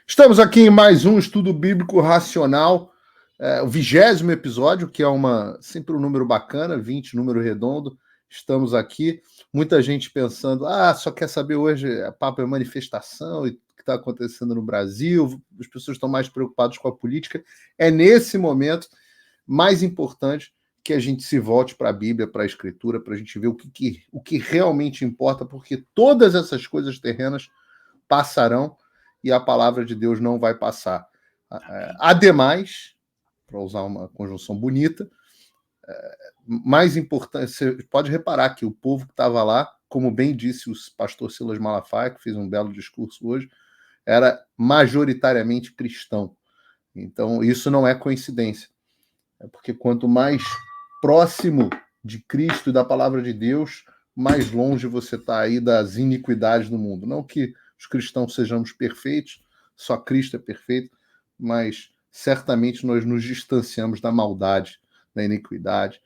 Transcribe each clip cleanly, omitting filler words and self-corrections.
Estamos aqui em mais um estudo bíblico racional, o 20º episódio, que é sempre um número bacana, 20, número redondo. Estamos aqui, muita gente pensando, só quer saber hoje, a papo é manifestação e o que está acontecendo no Brasil, as pessoas estão mais preocupadas com a política. É nesse momento mais importante que a gente se volte para a Bíblia, para a Escritura, para a gente ver o que realmente importa, porque todas essas coisas terrenas passarão e a palavra de Deus não vai passar. Ademais, para usar uma conjunção bonita, mais importante, você pode reparar que o povo que estava lá, como bem disse o pastor Silas Malafaia, que fez um belo discurso hoje, era majoritariamente cristão. Então, isso não é coincidência. É porque quanto mais próximo de Cristo e da palavra de Deus, mais longe você está aí das iniquidades do mundo. Não que os cristãos sejamos perfeitos, só Cristo é perfeito, mas certamente nós nos distanciamos da maldade, da iniquidade.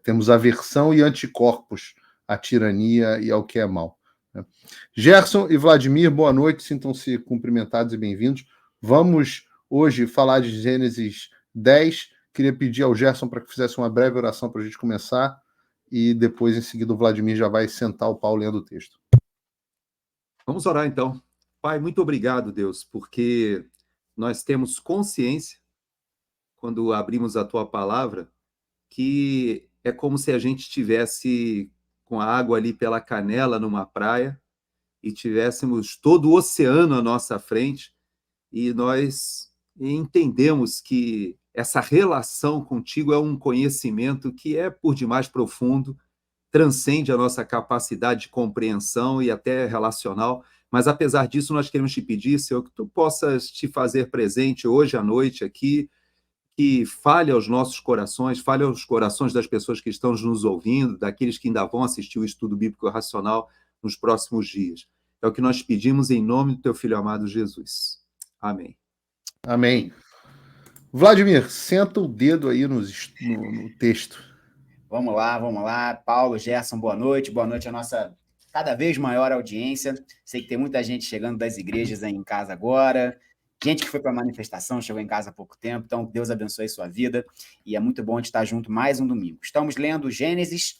Temos aversão e anticorpos à tirania e ao que é mal. Gerson e Vladimir, boa noite, sintam-se cumprimentados e bem-vindos. Vamos hoje falar de Gênesis 10. Queria pedir ao Gerson para que fizesse uma breve oração para a gente começar e depois, em seguida, o Vladimir já vai sentar o pau lendo o texto. Vamos orar, então. Pai, muito obrigado, Deus, porque nós temos consciência, quando abrimos a Tua palavra, que é como se a gente estivesse com a água ali pela canela numa praia e tivéssemos todo o oceano à nossa frente e nós entendemos que essa relação contigo é um conhecimento que é por demais profundo, transcende a nossa capacidade de compreensão e até relacional, mas apesar disso nós queremos te pedir, Senhor, que tu possas te fazer presente hoje à noite aqui, que fale aos nossos corações, fale aos corações das pessoas que estão nos ouvindo, daqueles que ainda vão assistir o estudo bíblico racional nos próximos dias. É o que nós pedimos em nome do teu Filho amado Jesus. Amém. Amém. Vladimir, senta o dedo aí no texto. Vamos lá. Paulo, Gerson, boa noite à nossa cada vez maior audiência. Sei que tem muita gente chegando das igrejas aí em casa agora, gente que foi para a manifestação, chegou em casa há pouco tempo, então Deus abençoe sua vida, e é muito bom de estar junto mais um domingo. Estamos lendo Gênesis,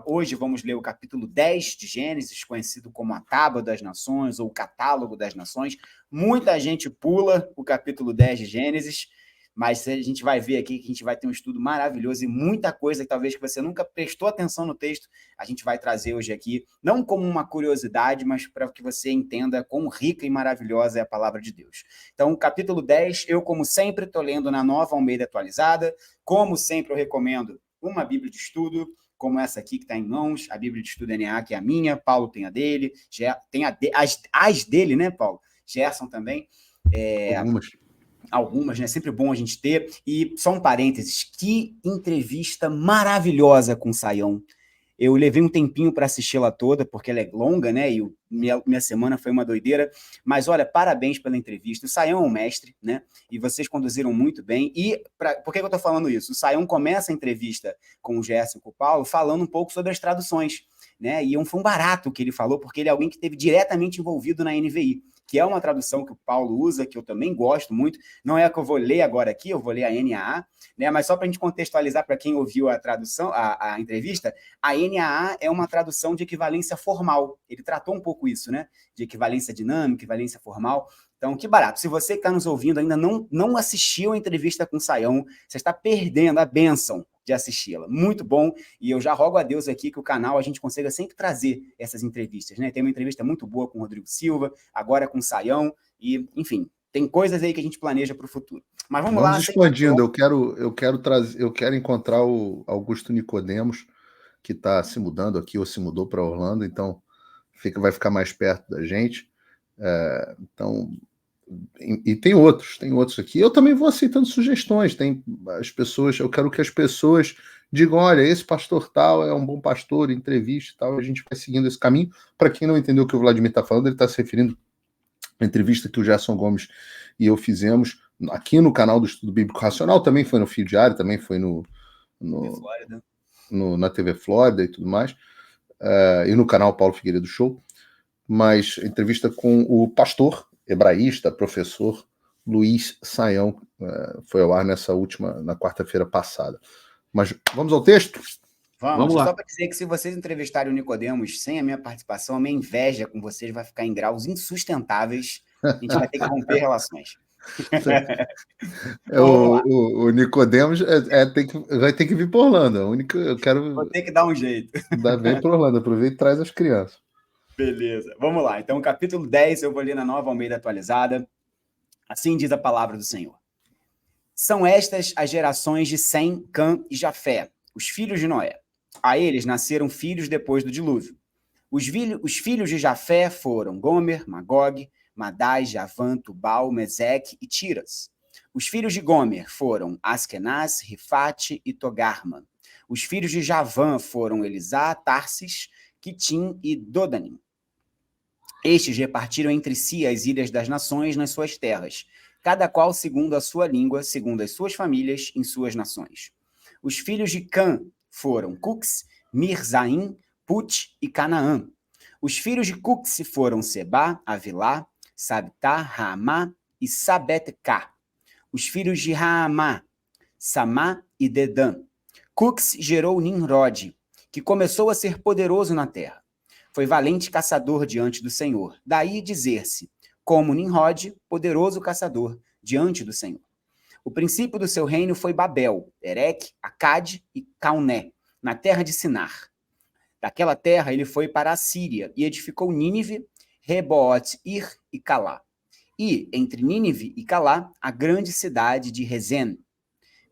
hoje vamos ler o capítulo 10 de Gênesis, conhecido como a Tábua das Nações, ou o Catálogo das Nações. Muita gente pula o capítulo 10 de Gênesis, mas a gente vai ver aqui que a gente vai ter um estudo maravilhoso e muita coisa que talvez que você nunca prestou atenção no texto, a gente vai trazer hoje aqui, não como uma curiosidade, mas para que você entenda quão rica e maravilhosa é a palavra de Deus. Então, capítulo 10, eu, como sempre, estou lendo na Nova Almeida Atualizada. Como sempre, eu recomendo uma Bíblia de estudo, como essa aqui que está em mãos, a Bíblia de Estudo NA, que é a minha, Paulo tem a dele, tem as dele, né, Paulo? Gerson também. Algumas, né? Sempre bom a gente ter. E só um parênteses, que entrevista maravilhosa com o Saião. Eu levei um tempinho para assisti-la toda, porque ela é longa, né? E minha semana foi uma doideira. Mas, olha, parabéns pela entrevista. O Saião é um mestre, né? E vocês conduziram muito bem. E por que eu estou falando isso? O Saião começa a entrevista com o Gerson e com o Paulo falando um pouco sobre as traduções, né? E foi um barato que ele falou, porque ele é alguém que esteve diretamente envolvido na NVI, que é uma tradução que o Paulo usa, que eu também gosto muito. Não é a que eu vou ler agora aqui, eu vou ler a NAA, né? Mas só para a gente contextualizar para quem ouviu a tradução, a entrevista, a NAA é uma tradução de equivalência formal. Ele tratou um pouco isso, né? De equivalência dinâmica, equivalência formal. Então, que barato. Se você que está nos ouvindo ainda não assistiu a entrevista com o Saião, você está perdendo a bênção de assisti-la. Muito bom, e eu já rogo a Deus aqui que o canal a gente consiga sempre trazer essas entrevistas, né? Tem uma entrevista muito boa com o Rodrigo Silva, agora com o Saião, e, enfim, tem coisas aí que a gente planeja para o futuro. Mas vamos lá. Expandindo, eu quero encontrar o Augusto Nicodemos, que está se mudando aqui, ou se mudou para Orlando, então vai ficar mais perto da gente. E tem outros aqui. Eu também vou aceitando sugestões. Eu quero que as pessoas digam: olha, esse pastor tal é um bom pastor, entrevista e tal. A gente vai seguindo esse caminho. Para quem não entendeu o que o Vladimir está falando, ele está se referindo à entrevista que o Gerson Gomes e eu fizemos aqui no canal do Estudo Bíblico Racional. Também foi no Fio Diário, também foi na TV Flórida e tudo mais. E no canal Paulo Figueiredo Show. Mas entrevista com o pastor hebraísta, professor Luiz Saião, foi ao ar na quarta-feira passada. Mas vamos ao texto? Vamos lá. Só para dizer que se vocês entrevistarem o Nicodemos sem a minha participação, a minha inveja com vocês vai ficar em graus insustentáveis. A gente vai ter que romper relações. O Nicodemos vai ter que vir para Orlando. Vou ter que dar um jeito. Vem para Orlando, aproveita e traz as crianças. Beleza, vamos lá. Então, capítulo 10, eu vou ler na Nova Almeida Atualizada. Assim diz a palavra do Senhor. São estas as gerações de Sem, Cã e Jafé, os filhos de Noé. A eles nasceram filhos depois do dilúvio. Os filhos de Jafé foram Gomer, Magog, Madai, Javã, Tubal, Meseque e Tiras. Os filhos de Gomer foram Askenaz, Rifate e Togarma. Os filhos de Javã foram Elisá, Tarsis, Quitim e Dodanim. Estes repartiram entre si as ilhas das nações nas suas terras, cada qual segundo a sua língua, segundo as suas famílias, em suas nações. Os filhos de Cã foram Cux, Mirzaim, Put e Canaã. Os filhos de Cux foram Sebá, Avilá, Sabtá, Raamá e Sabetecá. Os filhos de Raamá, Samá e Dedã. Cux gerou Nimrod, que começou a ser poderoso na terra. Foi valente caçador diante do Senhor. Daí dizer-se, como Nimrod, poderoso caçador diante do Senhor. O princípio do seu reino foi Babel, Ereque, Acade e Cauné, na terra de Sinar. Daquela terra ele foi para a Síria e edificou Nínive, Reboot-ir e Calá. E, entre Nínive e Calá, a grande cidade de Rezen.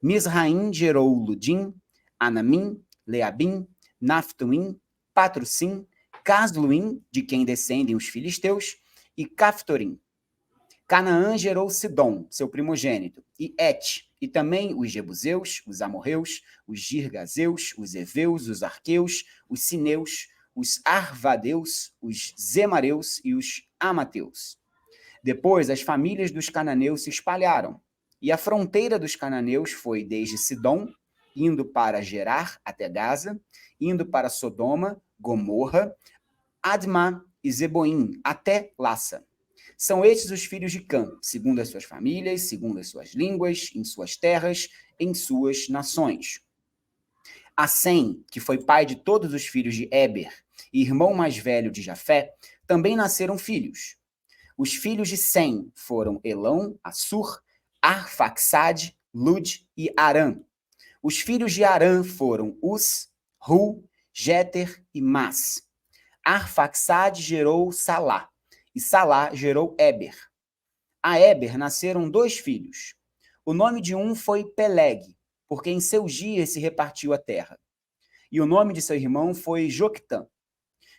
Misraim gerou Ludim, Anamim, Leabim, Naftuim, Patrussim, Casluim, de quem descendem os filisteus, e Caftorim. Canaã gerou Sidom, seu primogênito, e Et, e também os Jebuseus, os Amorreus, os Girgazeus, os Eveus, os Arqueus, os Sineus, os Arvadeus, os Zemareus e os Amateus. Depois, as famílias dos cananeus se espalharam, e a fronteira dos cananeus foi desde Sidom, indo para Gerar até Gaza, indo para Sodoma, Gomorra, Admá e Zeboim, até Lassa. São estes os filhos de Cã, segundo as suas famílias, segundo as suas línguas, em suas terras, em suas nações. A Sem, que foi pai de todos os filhos de Éber e irmão mais velho de Jafé, também nasceram filhos. Os filhos de Sem foram Elão, Assur, Arfaxade, Lud e Arã. Os filhos de Arã foram Uz, Ru, Jeter e Mas. Arfaxade gerou Salá, e Salá gerou Éber. A Éber nasceram 2 filhos. O nome de um foi Peleg, porque em seus dias se repartiu a terra. E o nome de seu irmão foi Joctã.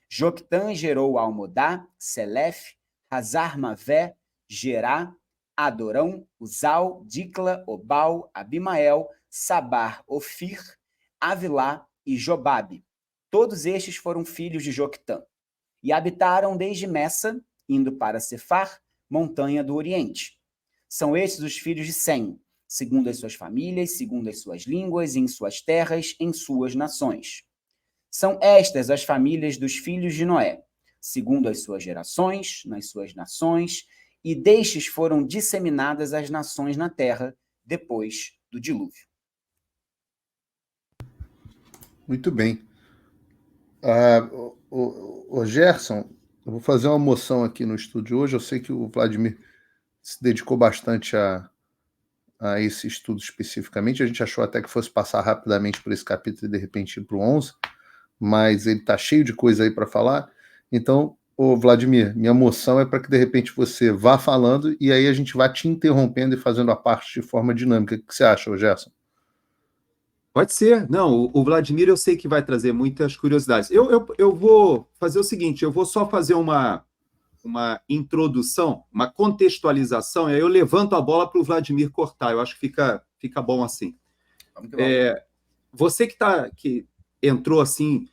Joctã gerou Almodá, Selef, Hazar-Mavé, Gerá, Adorão, Uzal, Dicla, Obal, Abimael, Sabar, Ofir, Avilá e Jobabe. Todos estes foram filhos de Joctã. E habitaram desde Messa, indo para Cefar, montanha do Oriente. São estes os filhos de Sem, segundo as suas famílias, segundo as suas línguas, em suas terras, em suas nações. São estas as famílias dos filhos de Noé, segundo as suas gerações, nas suas nações, e destes foram disseminadas as nações na terra depois do dilúvio. Muito bem. O Gerson, eu vou fazer uma moção aqui no estúdio hoje. Eu sei que o Vladimir se dedicou bastante a esse estudo especificamente. A gente achou até que fosse passar rapidamente por esse capítulo e de repente ir para o 11, mas ele está cheio de coisa aí para falar. Então, Vladimir, minha moção é para que de repente você vá falando e aí a gente vá te interrompendo e fazendo a parte de forma dinâmica. O que você acha, Gerson? Pode ser. Não, o Vladimir eu sei que vai trazer muitas curiosidades. Eu vou fazer o seguinte, eu vou só fazer uma introdução, uma contextualização, e aí eu levanto a bola para o Vladimir cortar. Eu acho que fica bom assim. Você que entrou assim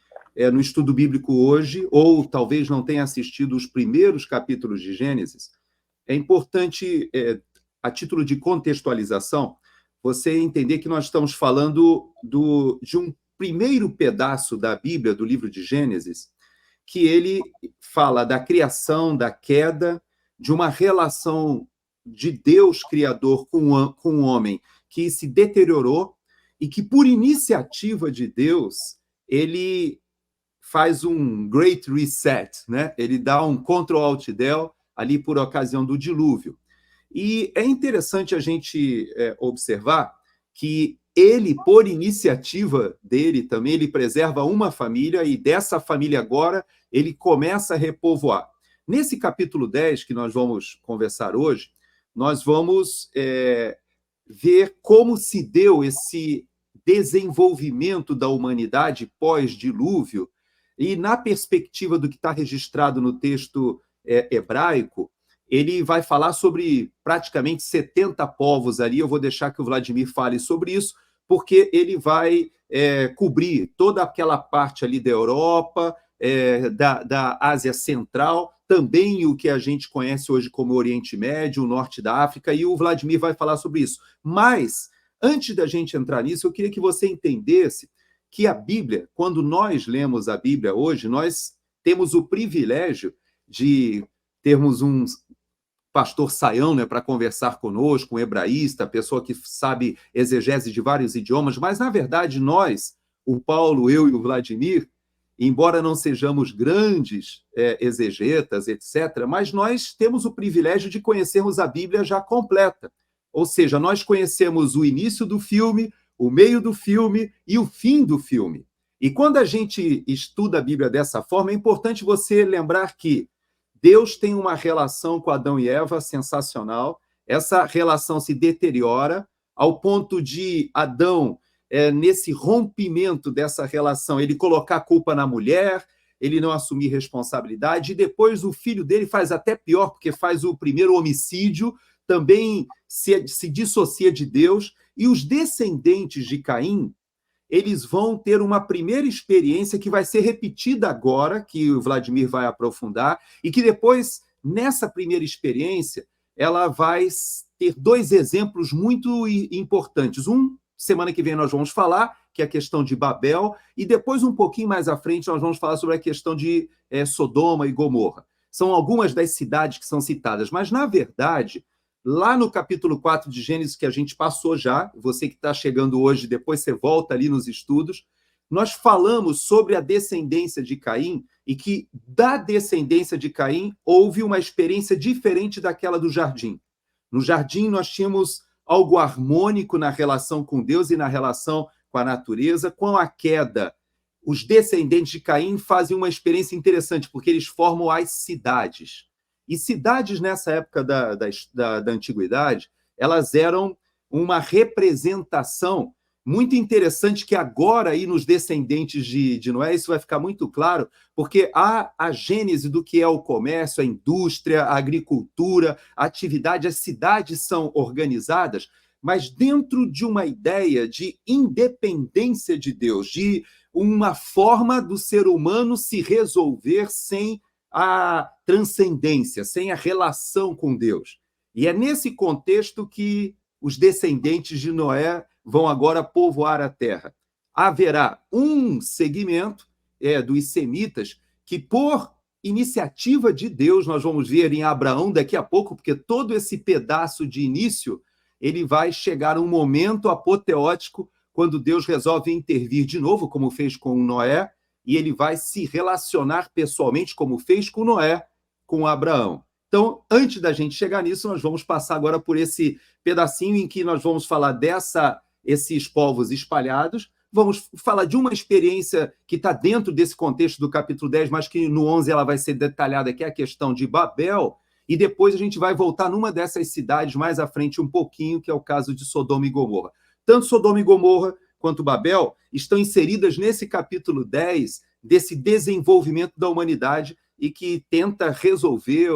no estudo bíblico hoje, ou talvez não tenha assistido os primeiros capítulos de Gênesis, é importante, a título de contextualização, você entender que nós estamos falando de um primeiro pedaço da Bíblia, do livro de Gênesis, que ele fala da criação, da queda, de uma relação de Deus Criador com o homem que se deteriorou e que, por iniciativa de Deus, ele faz um Great Reset, né? Ele dá um Ctrl-Alt-Del ali por ocasião do dilúvio. E é interessante a gente observar que ele, por iniciativa dele também, ele preserva uma família e dessa família agora ele começa a repovoar. Nesse capítulo 10 que nós vamos conversar hoje, nós vamos ver como se deu esse desenvolvimento da humanidade pós-dilúvio e na perspectiva do que está registrado no texto hebraico, ele vai falar sobre praticamente 70 povos ali. Eu vou deixar que o Vladimir fale sobre isso, porque ele vai cobrir toda aquela parte ali da Europa, da Ásia Central, também o que a gente conhece hoje como Oriente Médio, o Norte da África, e o Vladimir vai falar sobre isso. Mas, antes da gente entrar nisso, eu queria que você entendesse que a Bíblia, quando nós lemos a Bíblia hoje, nós temos o privilégio de termos um pastor Saião, né, para conversar conosco, um hebraísta, pessoa que sabe exegese de vários idiomas, mas, na verdade, nós, o Paulo, eu e o Vladimir, embora não sejamos grandes exegetas, etc., mas nós temos o privilégio de conhecermos a Bíblia já completa. Ou seja, nós conhecemos o início do filme, o meio do filme e o fim do filme. E quando a gente estuda a Bíblia dessa forma, é importante você lembrar que Deus tem uma relação com Adão e Eva sensacional. Essa relação se deteriora ao ponto de Adão, nesse rompimento dessa relação, ele colocar a culpa na mulher, ele não assumir responsabilidade, e depois o filho dele faz até pior, porque faz o primeiro homicídio, também se dissocia de Deus, e os descendentes de Caim, eles vão ter uma primeira experiência que vai ser repetida agora, que o Vladimir vai aprofundar, e que depois, nessa primeira experiência, ela vai ter dois exemplos muito importantes. Um, semana que vem nós vamos falar, que é a questão de Babel, e depois, um pouquinho mais à frente, nós vamos falar sobre a questão de Sodoma e Gomorra. São algumas das cidades que são citadas, mas, na verdade, lá no capítulo 4 de Gênesis, que a gente passou já, você que está chegando hoje, depois você volta ali nos estudos, nós falamos sobre a descendência de Caim e que da descendência de Caim houve uma experiência diferente daquela do jardim. No jardim nós tínhamos algo harmônico na relação com Deus e na relação com a natureza. Com a queda, os descendentes de Caim fazem uma experiência interessante, porque eles formam as cidades. E cidades, nessa época da antiguidade, elas eram uma representação muito interessante, que agora, aí nos descendentes de Noé, isso vai ficar muito claro, porque há a gênese do que é o comércio, a indústria, a agricultura, a atividade, as cidades são organizadas, mas dentro de uma ideia de independência de Deus, de uma forma do ser humano se resolver sem a transcendência, sem a relação com Deus. E é nesse contexto que os descendentes de Noé vão agora povoar a terra. Haverá um segmento dos semitas que, por iniciativa de Deus, nós vamos ver em Abraão daqui a pouco, porque todo esse pedaço de início, ele vai chegar a um momento apoteótico, quando Deus resolve intervir de novo, como fez com Noé, e ele vai se relacionar pessoalmente, como fez com Noé, com Abraão. Então, antes da gente chegar nisso, nós vamos passar agora por esse pedacinho em que nós vamos falar esses povos espalhados, vamos falar de uma experiência que está dentro desse contexto do capítulo 10, mas que no 11 ela vai ser detalhada, que é a questão de Babel, e depois a gente vai voltar numa dessas cidades mais à frente um pouquinho, que é o caso de Sodoma e Gomorra. Tanto Sodoma e Gomorra quanto Babel estão inseridas nesse capítulo 10 desse desenvolvimento da humanidade e que tenta resolver,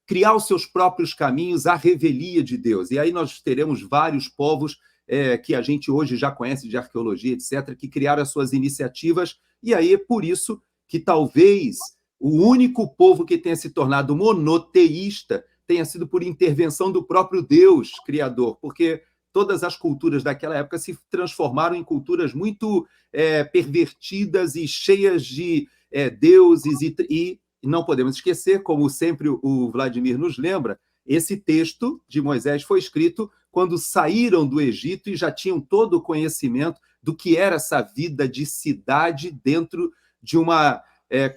criar os seus próprios caminhos à revelia de Deus. E aí nós teremos vários povos que a gente hoje já conhece de arqueologia, etc., que criaram as suas iniciativas, e aí é por isso que talvez o único povo que tenha se tornado monoteísta tenha sido por intervenção do próprio Deus Criador, porque todas as culturas daquela época se transformaram em culturas muito pervertidas e cheias de deuses e E não podemos esquecer, como sempre o Vladimir nos lembra, esse texto de Moisés foi escrito quando saíram do Egito e já tinham todo o conhecimento do que era essa vida de cidade dentro de uma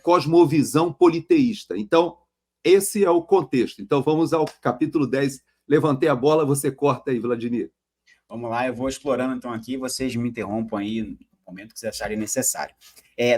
cosmovisão politeísta. Então, esse é o contexto. Então, vamos ao capítulo 10. Levantei a bola, você corta aí, Vladimir. Vamos lá, eu vou explorando então aqui, vocês me interrompam aí no momento que vocês acharem necessário.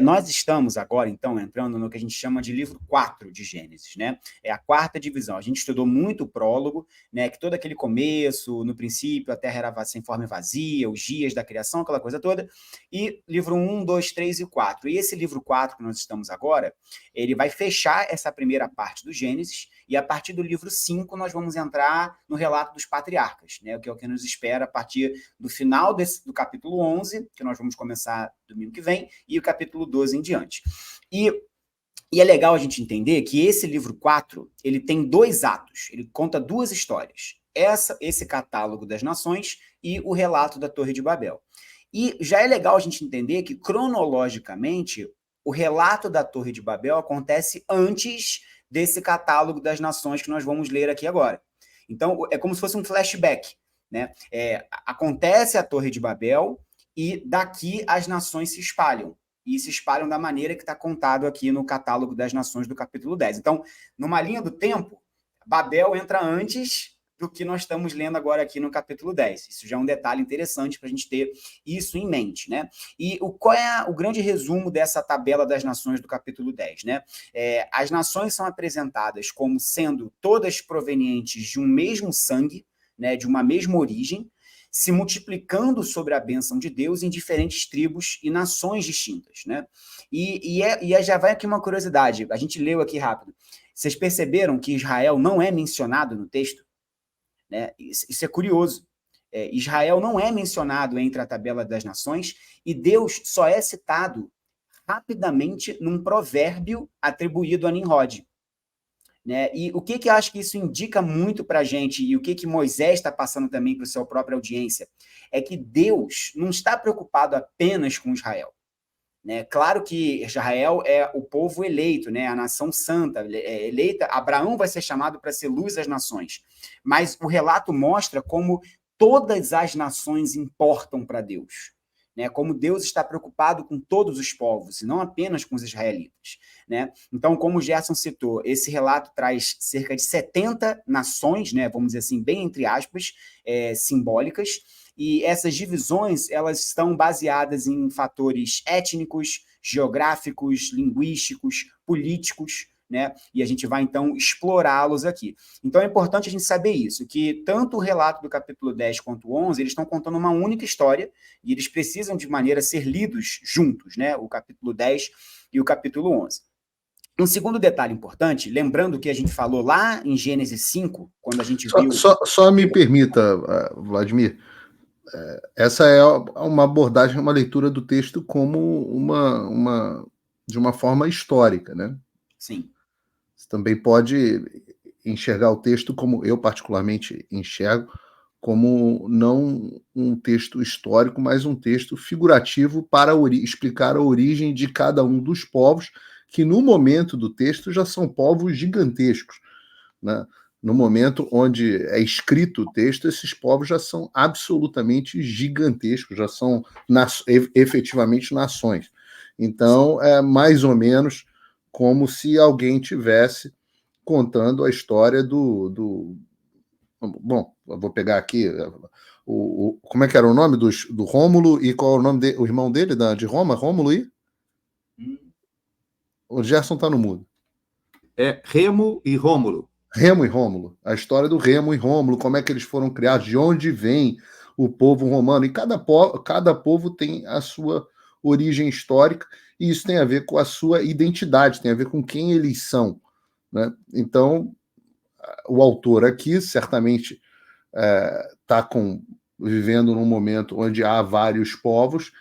Nós estamos agora, então, entrando no que a gente chama de livro 4 de Gênesis, né? É a quarta divisão. A gente estudou muito o prólogo, né? Que todo aquele começo, no princípio, a terra era sem forma e vazia, os dias da criação, aquela coisa toda. E livro 1, 2, 3 e 4. E esse livro 4 que nós estamos agora, ele vai fechar essa primeira parte do Gênesis, e a partir do livro 5 nós vamos entrar no relato dos patriarcas, né? Que é o que nos espera a partir do final do capítulo 11, que nós vamos começar domingo que vem, e o capítulo 12 em diante. E é legal a gente entender que esse livro 4, ele tem 2 atos, ele conta 2 histórias. Esse catálogo das nações e o relato da Torre de Babel. E já é legal a gente entender que, cronologicamente, o relato da Torre de Babel acontece antes desse catálogo das nações que nós vamos ler aqui agora. Então, é como se fosse um flashback, né? Acontece a Torre de Babel e daqui as nações se espalham. E se espalham da maneira que está contado aqui no catálogo das nações do capítulo 10. Então, numa linha do tempo, Babel entra antes do que nós estamos lendo agora aqui no capítulo 10. Isso já é um detalhe interessante para a gente ter isso em mente, né? E qual é o grande resumo dessa tabela das nações do capítulo 10, né? As nações são apresentadas como sendo todas provenientes de um mesmo sangue, né, de uma mesma origem, se multiplicando sobre a bênção de Deus em diferentes tribos e nações distintas, né? E já vai aqui uma curiosidade, a gente leu aqui rápido. Vocês perceberam que Israel não é mencionado no texto? Né? Isso é curioso. Israel não é mencionado entre a tabela das nações e Deus só é citado rapidamente num provérbio atribuído a Nimrod. Né? E o que eu acho que isso indica muito para a gente, e o que Moisés está passando também para a sua própria audiência, é que Deus não está preocupado apenas com Israel. Né? Claro que Israel é o povo eleito, né? A nação santa, eleita. Abraão vai ser chamado para ser luz às nações. Mas o relato mostra como todas as nações importam para Deus. Né, como Deus está preocupado com todos os povos, e não apenas com os israelitas. Né? Então, como o Gerson citou, esse relato traz cerca de 70 nações, né, vamos dizer assim, bem entre aspas, simbólicas, e essas divisões elas estão baseadas em fatores étnicos, geográficos, linguísticos, políticos, né? E a gente vai, então, explorá-los aqui. Então, é importante a gente saber isso, que tanto o relato do capítulo 10 quanto o 11, eles estão contando uma única história, e eles precisam, de maneira, ser lidos juntos, né? O capítulo 10 e o capítulo 11. Um segundo detalhe importante, lembrando que a gente falou lá em Gênesis 5, quando a gente viu... Só me permita, Vladimir, essa é uma abordagem, uma leitura do texto como de uma forma histórica, né? Sim. Você também pode enxergar o texto como eu particularmente enxergo, como não um texto histórico, mas um texto figurativo para explicar a origem de cada um dos povos, que no momento do texto já são povos gigantescos. Né? No momento onde é escrito o texto, esses povos já são absolutamente gigantescos, já são efetivamente nações. Então, é mais ou menos como se alguém tivesse contando a história do... Bom, eu vou pegar aqui como é que era o nome do Rômulo e qual é o nome o irmão dele, de Roma? Rômulo e? O Gerson está no mudo. Remo e Rômulo. Remo e Rômulo. A história do Remo e Rômulo, como é que eles foram criados, de onde vem o povo romano. E cada povo tem a sua origem histórica, e isso tem a ver com a sua identidade, tem a ver com quem eles são. Né? Então, o autor aqui certamente está vivendo num momento onde há vários povos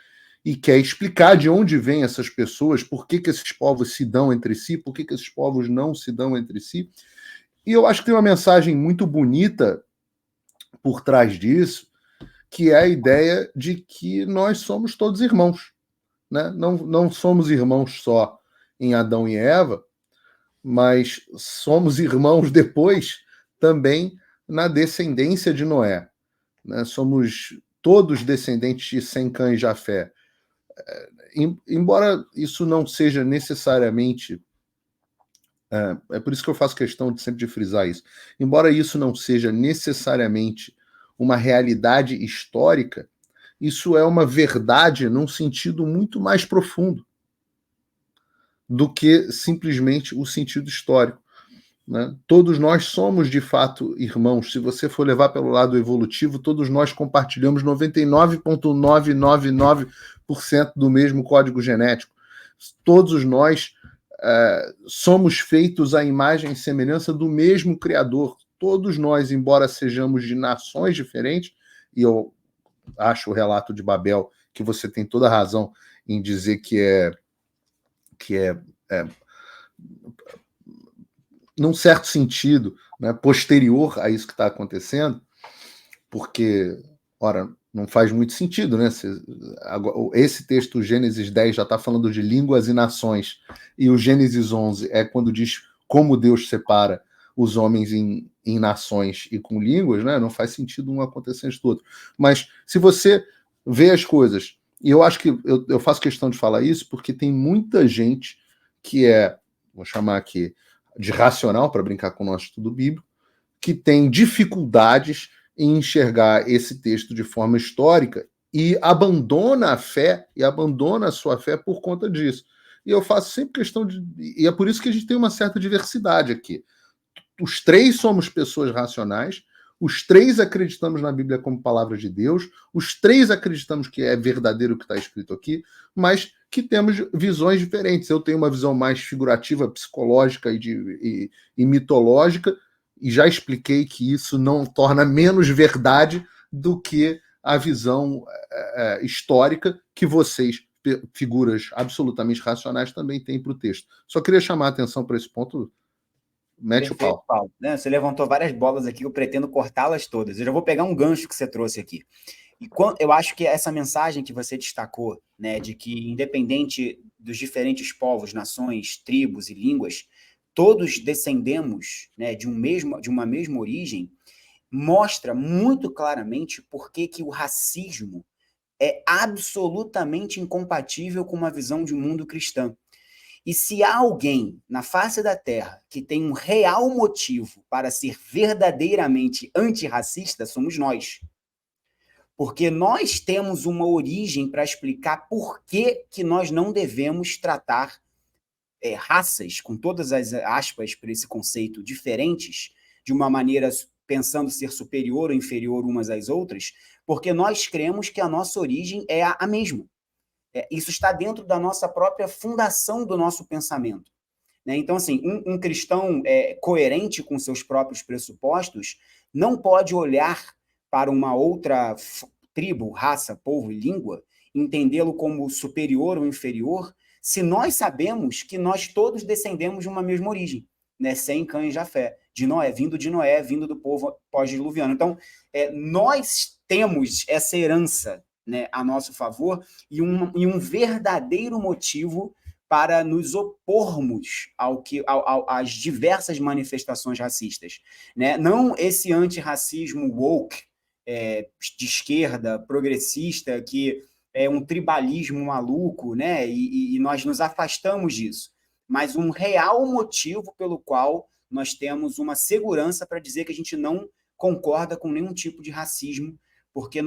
e quer explicar de onde vêm essas pessoas, por que esses povos se dão entre si, por que esses povos não se dão entre si. E eu acho que tem uma mensagem muito bonita por trás disso, que é a ideia de que nós somos todos irmãos. Né? Não somos irmãos só em Adão e Eva, mas somos irmãos depois também na descendência de Noé, né? Somos todos descendentes de Sem, Cã e Jafé. Embora isso não seja necessariamente... É por isso que eu faço questão de sempre de frisar isso. Embora isso não seja necessariamente uma realidade histórica, isso é uma verdade num sentido muito mais profundo do que simplesmente o sentido histórico, né? Todos nós somos, de fato, irmãos. Se você for levar pelo lado evolutivo, todos nós compartilhamos 99,999% do mesmo código genético. Todos nós somos feitos à imagem e semelhança do mesmo Criador. Todos nós, embora sejamos de nações diferentes, e eu acho o relato de Babel que você tem toda a razão em dizer que é num certo sentido, né, posterior a isso que está acontecendo, porque, ora, não faz muito sentido, né? Esse texto, Gênesis 10, já está falando de línguas e nações, e o Gênesis 11 é quando diz como Deus separa os homens em nações e com línguas, né? Não faz sentido um acontecer antes do outro. Mas se você vê as coisas, e eu acho que eu faço questão de falar isso porque tem muita gente que vou chamar aqui de racional, para brincar com o nosso estudo bíblico, que tem dificuldades em enxergar esse texto de forma histórica e abandona a fé, e abandona a sua fé por conta disso. E eu faço sempre questão de... E é por isso que a gente tem uma certa diversidade aqui. Os três somos pessoas racionais, os três acreditamos na Bíblia como palavra de Deus, os três acreditamos que é verdadeiro o que está escrito aqui, mas que temos visões diferentes. Eu tenho uma visão mais figurativa, psicológica e mitológica, e já expliquei que isso não torna menos verdade do que a visão histórica que vocês, figuras absolutamente racionais, também têm para o texto. Só queria chamar a atenção para esse ponto. Mete Perfeito, o pau. Paulo. Né? Você levantou várias bolas aqui, eu pretendo cortá-las todas. Eu já vou pegar um gancho que você trouxe aqui. E eu acho que essa mensagem que você destacou, né, de que independente dos diferentes povos, nações, tribos e línguas, todos descendemos, né, de uma mesma origem, mostra muito claramente por que o racismo é absolutamente incompatível com uma visão de mundo cristã. E se há alguém na face da Terra que tem um real motivo para ser verdadeiramente antirracista, somos nós. Porque nós temos uma origem para explicar por que nós não devemos tratar raças, com todas as aspas para esse conceito, diferentes, de uma maneira pensando ser superior ou inferior umas às outras, porque nós cremos que a nossa origem é a mesma. Isso está dentro da nossa própria fundação do nosso pensamento. Né? Então, assim, um cristão coerente com seus próprios pressupostos não pode olhar para uma outra tribo, raça, povo e língua, entendê-lo como superior ou inferior, se nós sabemos que nós todos descendemos de uma mesma origem, né? Sem, Cã e Jafé, de Noé, vindo do povo pós-diluviano. Então, nós temos essa herança, né, a nosso favor e um verdadeiro motivo para nos opormos às diversas manifestações racistas. Né? Não esse antirracismo woke, de esquerda, progressista, que é um tribalismo maluco, né? E nós nos afastamos disso. Mas um real motivo pelo qual nós temos uma segurança para dizer que a gente não concorda com nenhum tipo de racismo, porque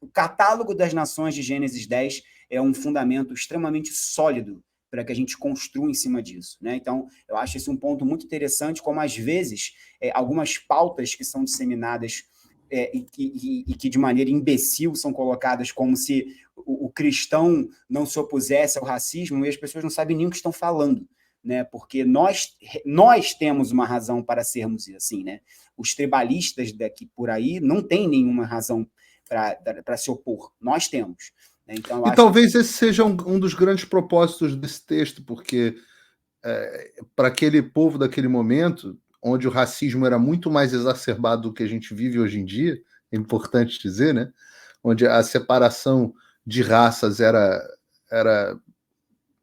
o catálogo das nações de Gênesis 10 é um fundamento extremamente sólido para que a gente construa em cima disso. Né? Então, eu acho esse um ponto muito interessante, como às vezes algumas pautas que são disseminadas e que de maneira imbecil são colocadas como se o cristão não se opusesse ao racismo, e as pessoas não sabem nem o que estão falando. Né? Porque nós temos uma razão para sermos assim, né? Os tribalistas daqui por aí não têm nenhuma razão para se opor. Nós temos. Né? Então, talvez esse seja um dos grandes propósitos desse texto, porque para aquele povo daquele momento, onde o racismo era muito mais exacerbado do que a gente vive hoje em dia, é importante dizer, né? Onde a separação de raças era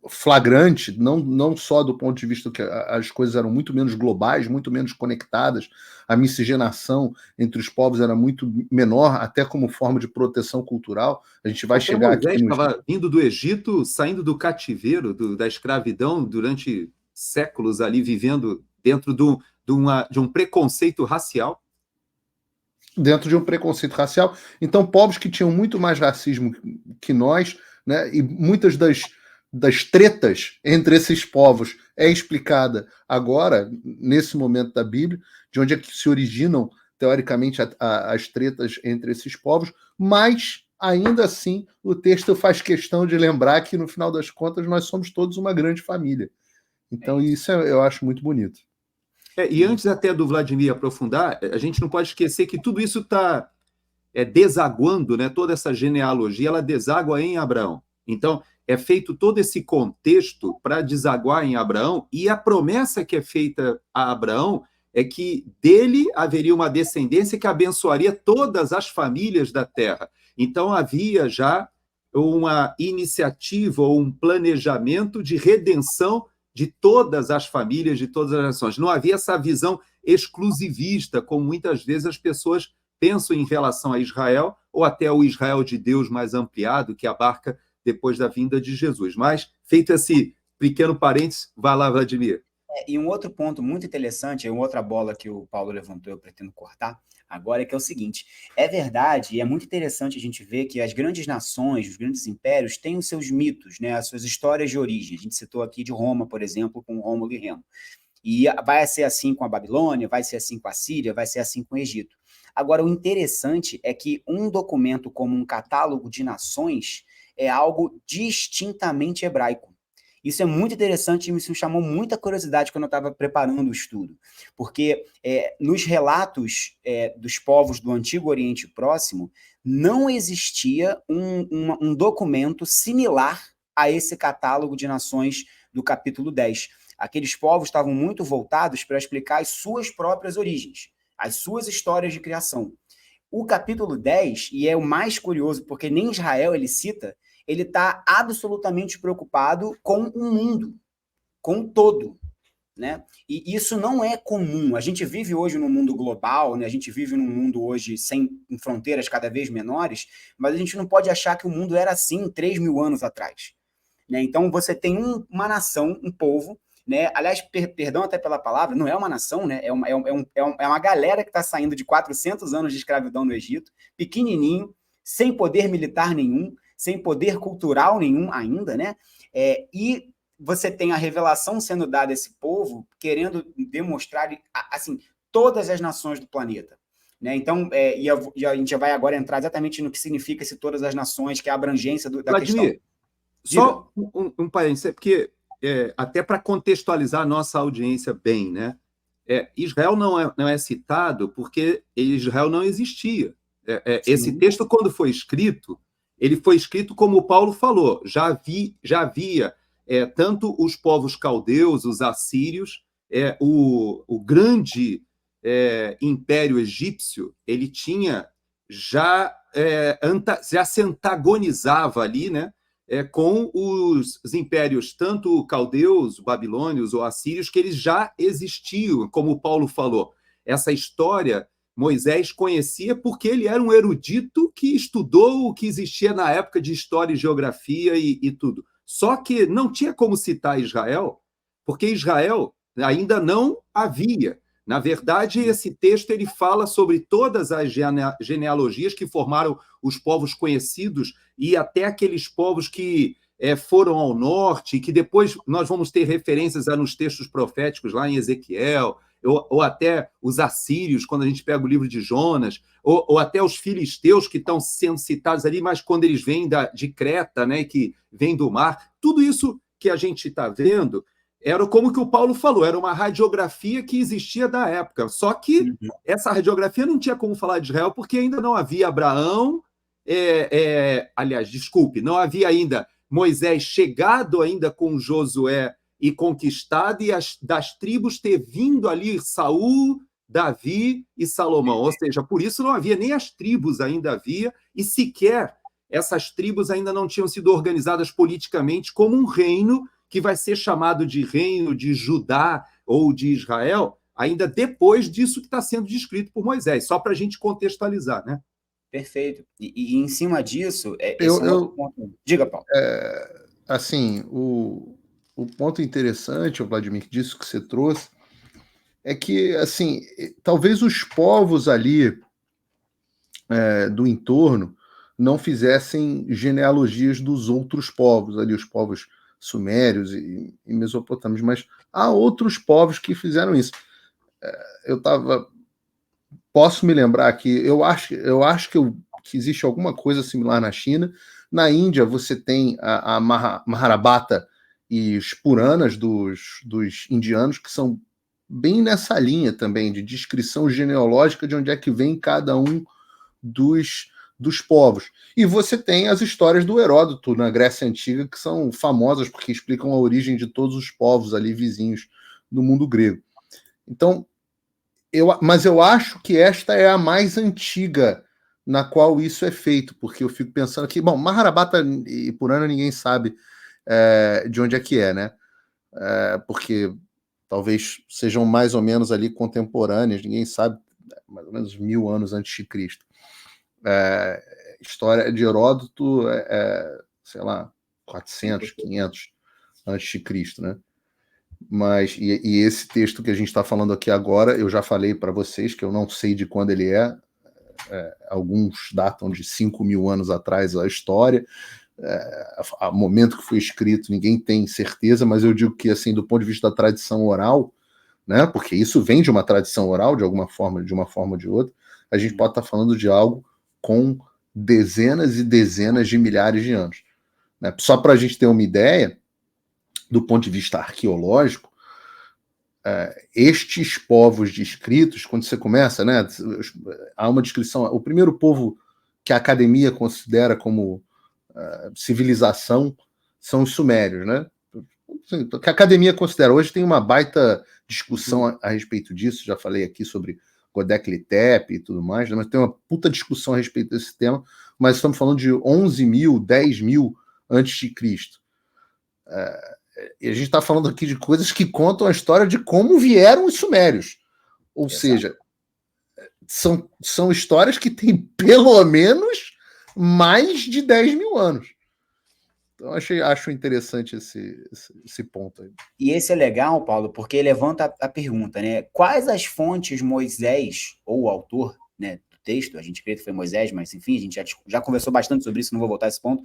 flagrante, não só do ponto de vista que as coisas eram muito menos globais, muito menos conectadas, a miscigenação entre os povos era muito menor, até como forma de proteção cultural. A gente vai chegar aqui... Moisés estava vindo do Egito, saindo do cativeiro, da escravidão, durante séculos ali, vivendo dentro de um preconceito racial. Dentro de um preconceito racial. Então, povos que tinham muito mais racismo que nós, né, e muitas das tretas entre esses povos é explicada agora, nesse momento da Bíblia, de onde é que se originam, teoricamente, as tretas entre esses povos, mas, ainda assim, o texto faz questão de lembrar que, no final das contas, nós somos todos uma grande família. Então, isso eu acho muito bonito. E antes até do Vladimir aprofundar, a gente não pode esquecer que tudo isso está desaguando, né? Toda essa genealogia, ela deságua em Abraão. Então, é feito todo esse contexto para desaguar em Abraão, e a promessa que é feita a Abraão é que dele haveria uma descendência que abençoaria todas as famílias da terra. Então, havia já uma iniciativa ou um planejamento de redenção de todas as famílias, de todas as nações. Não havia essa visão exclusivista, como muitas vezes as pessoas pensam em relação a Israel, ou até o Israel de Deus mais ampliado, que abarca depois da vinda de Jesus. Mas, feito esse pequeno parênteses, vai lá, Vladimir. E um outro ponto muito interessante, uma outra bola que o Paulo levantou, eu pretendo cortar agora, é que é o seguinte: é verdade, e é muito interessante a gente ver que as grandes nações, os grandes impérios, têm os seus mitos, né, as suas histórias de origem. A gente citou aqui de Roma, por exemplo, com Rômulo e Remo. E vai ser assim com a Babilônia, vai ser assim com a Síria, vai ser assim com o Egito. Agora, o interessante é que um documento como um catálogo de nações é algo distintamente hebraico. Isso é muito interessante e me chamou muita curiosidade quando eu estava preparando o estudo, porque nos relatos dos povos do Antigo Oriente Próximo, não existia um documento similar a esse catálogo de nações do capítulo 10. Aqueles povos estavam muito voltados para explicar as suas próprias origens, as suas histórias de criação. O capítulo 10, e é o mais curioso, porque nem Israel ele cita, ele está absolutamente preocupado com o mundo, com o todo, né? E isso não é comum. A gente vive hoje num mundo global, né? A gente vive num mundo hoje sem fronteiras cada vez menores, mas a gente não pode achar que o mundo era assim 3.000 anos atrás, né? Então, você tem uma nação, um povo, né? Aliás, perdão até pela palavra, não é uma nação, né? É uma galera que está saindo de 400 anos de escravidão no Egito, pequenininho, sem poder militar nenhum, sem poder cultural nenhum ainda, né? E você tem a revelação sendo dada a esse povo, querendo demonstrar, assim, todas as nações do planeta, né? Então, e a gente já vai agora entrar exatamente no que significa esse todas as nações, que é a abrangência da Vladimir, questão. Só um parênteses, porque até para contextualizar a nossa audiência bem, né? Israel não é citado porque Israel não existia. Esse texto, quando foi escrito, ele foi escrito como o Paulo falou, já havia tanto os povos caldeus, os assírios, o grande império egípcio, ele tinha já se antagonizava ali, né, com os impérios, tanto caldeus, babilônios ou assírios, que eles já existiam, como o Paulo falou. Essa história Moisés conhecia porque ele era um erudito que estudou o que existia na época de história e geografia e tudo. Só que não tinha como citar Israel, porque Israel ainda não havia. Na verdade, esse texto ele fala sobre todas as genealogias que formaram os povos conhecidos e até aqueles povos que foram ao norte, e que depois nós vamos ter referências nos textos proféticos, lá em Ezequiel, ou até os assírios, quando a gente pega o livro de Jonas, ou até os filisteus que estão sendo citados ali, mas quando eles vêm de Creta, né, que vêm do mar, tudo isso que a gente está vendo era como que o Paulo falou, era uma radiografia que existia da época, só que essa radiografia não tinha como falar de Israel, porque ainda não havia Abraão, aliás, desculpe, não havia ainda Moisés chegado ainda com Josué e conquistado, e das tribos ter vindo ali Saul, Davi e Salomão. Ou seja, por isso não havia, nem as tribos ainda havia, e sequer essas tribos ainda não tinham sido organizadas politicamente como um reino que vai ser chamado de reino de Judá ou de Israel, ainda depois disso que está sendo descrito por Moisés, só para a gente contextualizar, né? Perfeito. E em cima disso, esse Eu, é um outro eu ponto. Diga, Paulo. assim, o ponto interessante, Vladimir, disso que você trouxe, é que, assim, talvez os povos ali do entorno não fizessem genealogias dos outros povos, ali os povos sumérios e mesopotâmios, mas há outros povos que fizeram isso. Posso me lembrar aqui, eu acho que existe alguma coisa similar na China. Na Índia, você tem a Mahabharata e os Puranas dos indianos, que são bem nessa linha também, de descrição genealógica de onde é que vem cada um dos povos. E você tem as histórias do Heródoto na Grécia Antiga, que são famosas porque explicam a origem de todos os povos ali vizinhos do mundo grego. Então, mas eu acho que esta é a mais antiga na qual isso é feito, porque eu fico pensando que, bom, Mahabharata e Purana ninguém sabe de onde é que é, né? Porque talvez sejam mais ou menos ali contemporâneas, ninguém sabe, mais ou menos 1000 anos antes de Cristo. História de Heródoto sei lá, 400, 500 antes de Cristo, né? Mas, e esse texto que a gente está falando aqui agora, eu já falei para vocês que eu não sei de quando ele alguns datam de 5.000 anos atrás a história, o momento que foi escrito ninguém tem certeza, mas eu digo que, assim, do ponto de vista da tradição oral, né, porque isso vem de uma tradição oral, de alguma forma, de uma forma ou de outra, a gente pode estar falando de algo com dezenas e dezenas de milhares de anos. Né? Só para a gente ter uma ideia, do ponto de vista arqueológico, estes povos descritos, quando você começa, né, há uma descrição, o primeiro povo que a academia considera como civilização são os sumérios, né? Que a academia considera. Hoje tem uma baita discussão a respeito disso, já falei aqui sobre Göbekli Tepe e tudo mais, né? Mas tem uma puta discussão a respeito desse tema, mas estamos falando de 11.000, 10.000 antes de Cristo. E a gente está falando aqui de coisas que contam a história de como vieram os sumérios. Ou seja, são histórias que têm pelo menos mais de 10.000 anos. Então, acho interessante esse ponto aí. E esse é legal, Paulo, porque levanta a pergunta, né? Quais as fontes Moisés, ou o autor, né, do texto, a gente crê que foi Moisés, mas enfim, a gente já conversou bastante sobre isso, não vou voltar a esse ponto.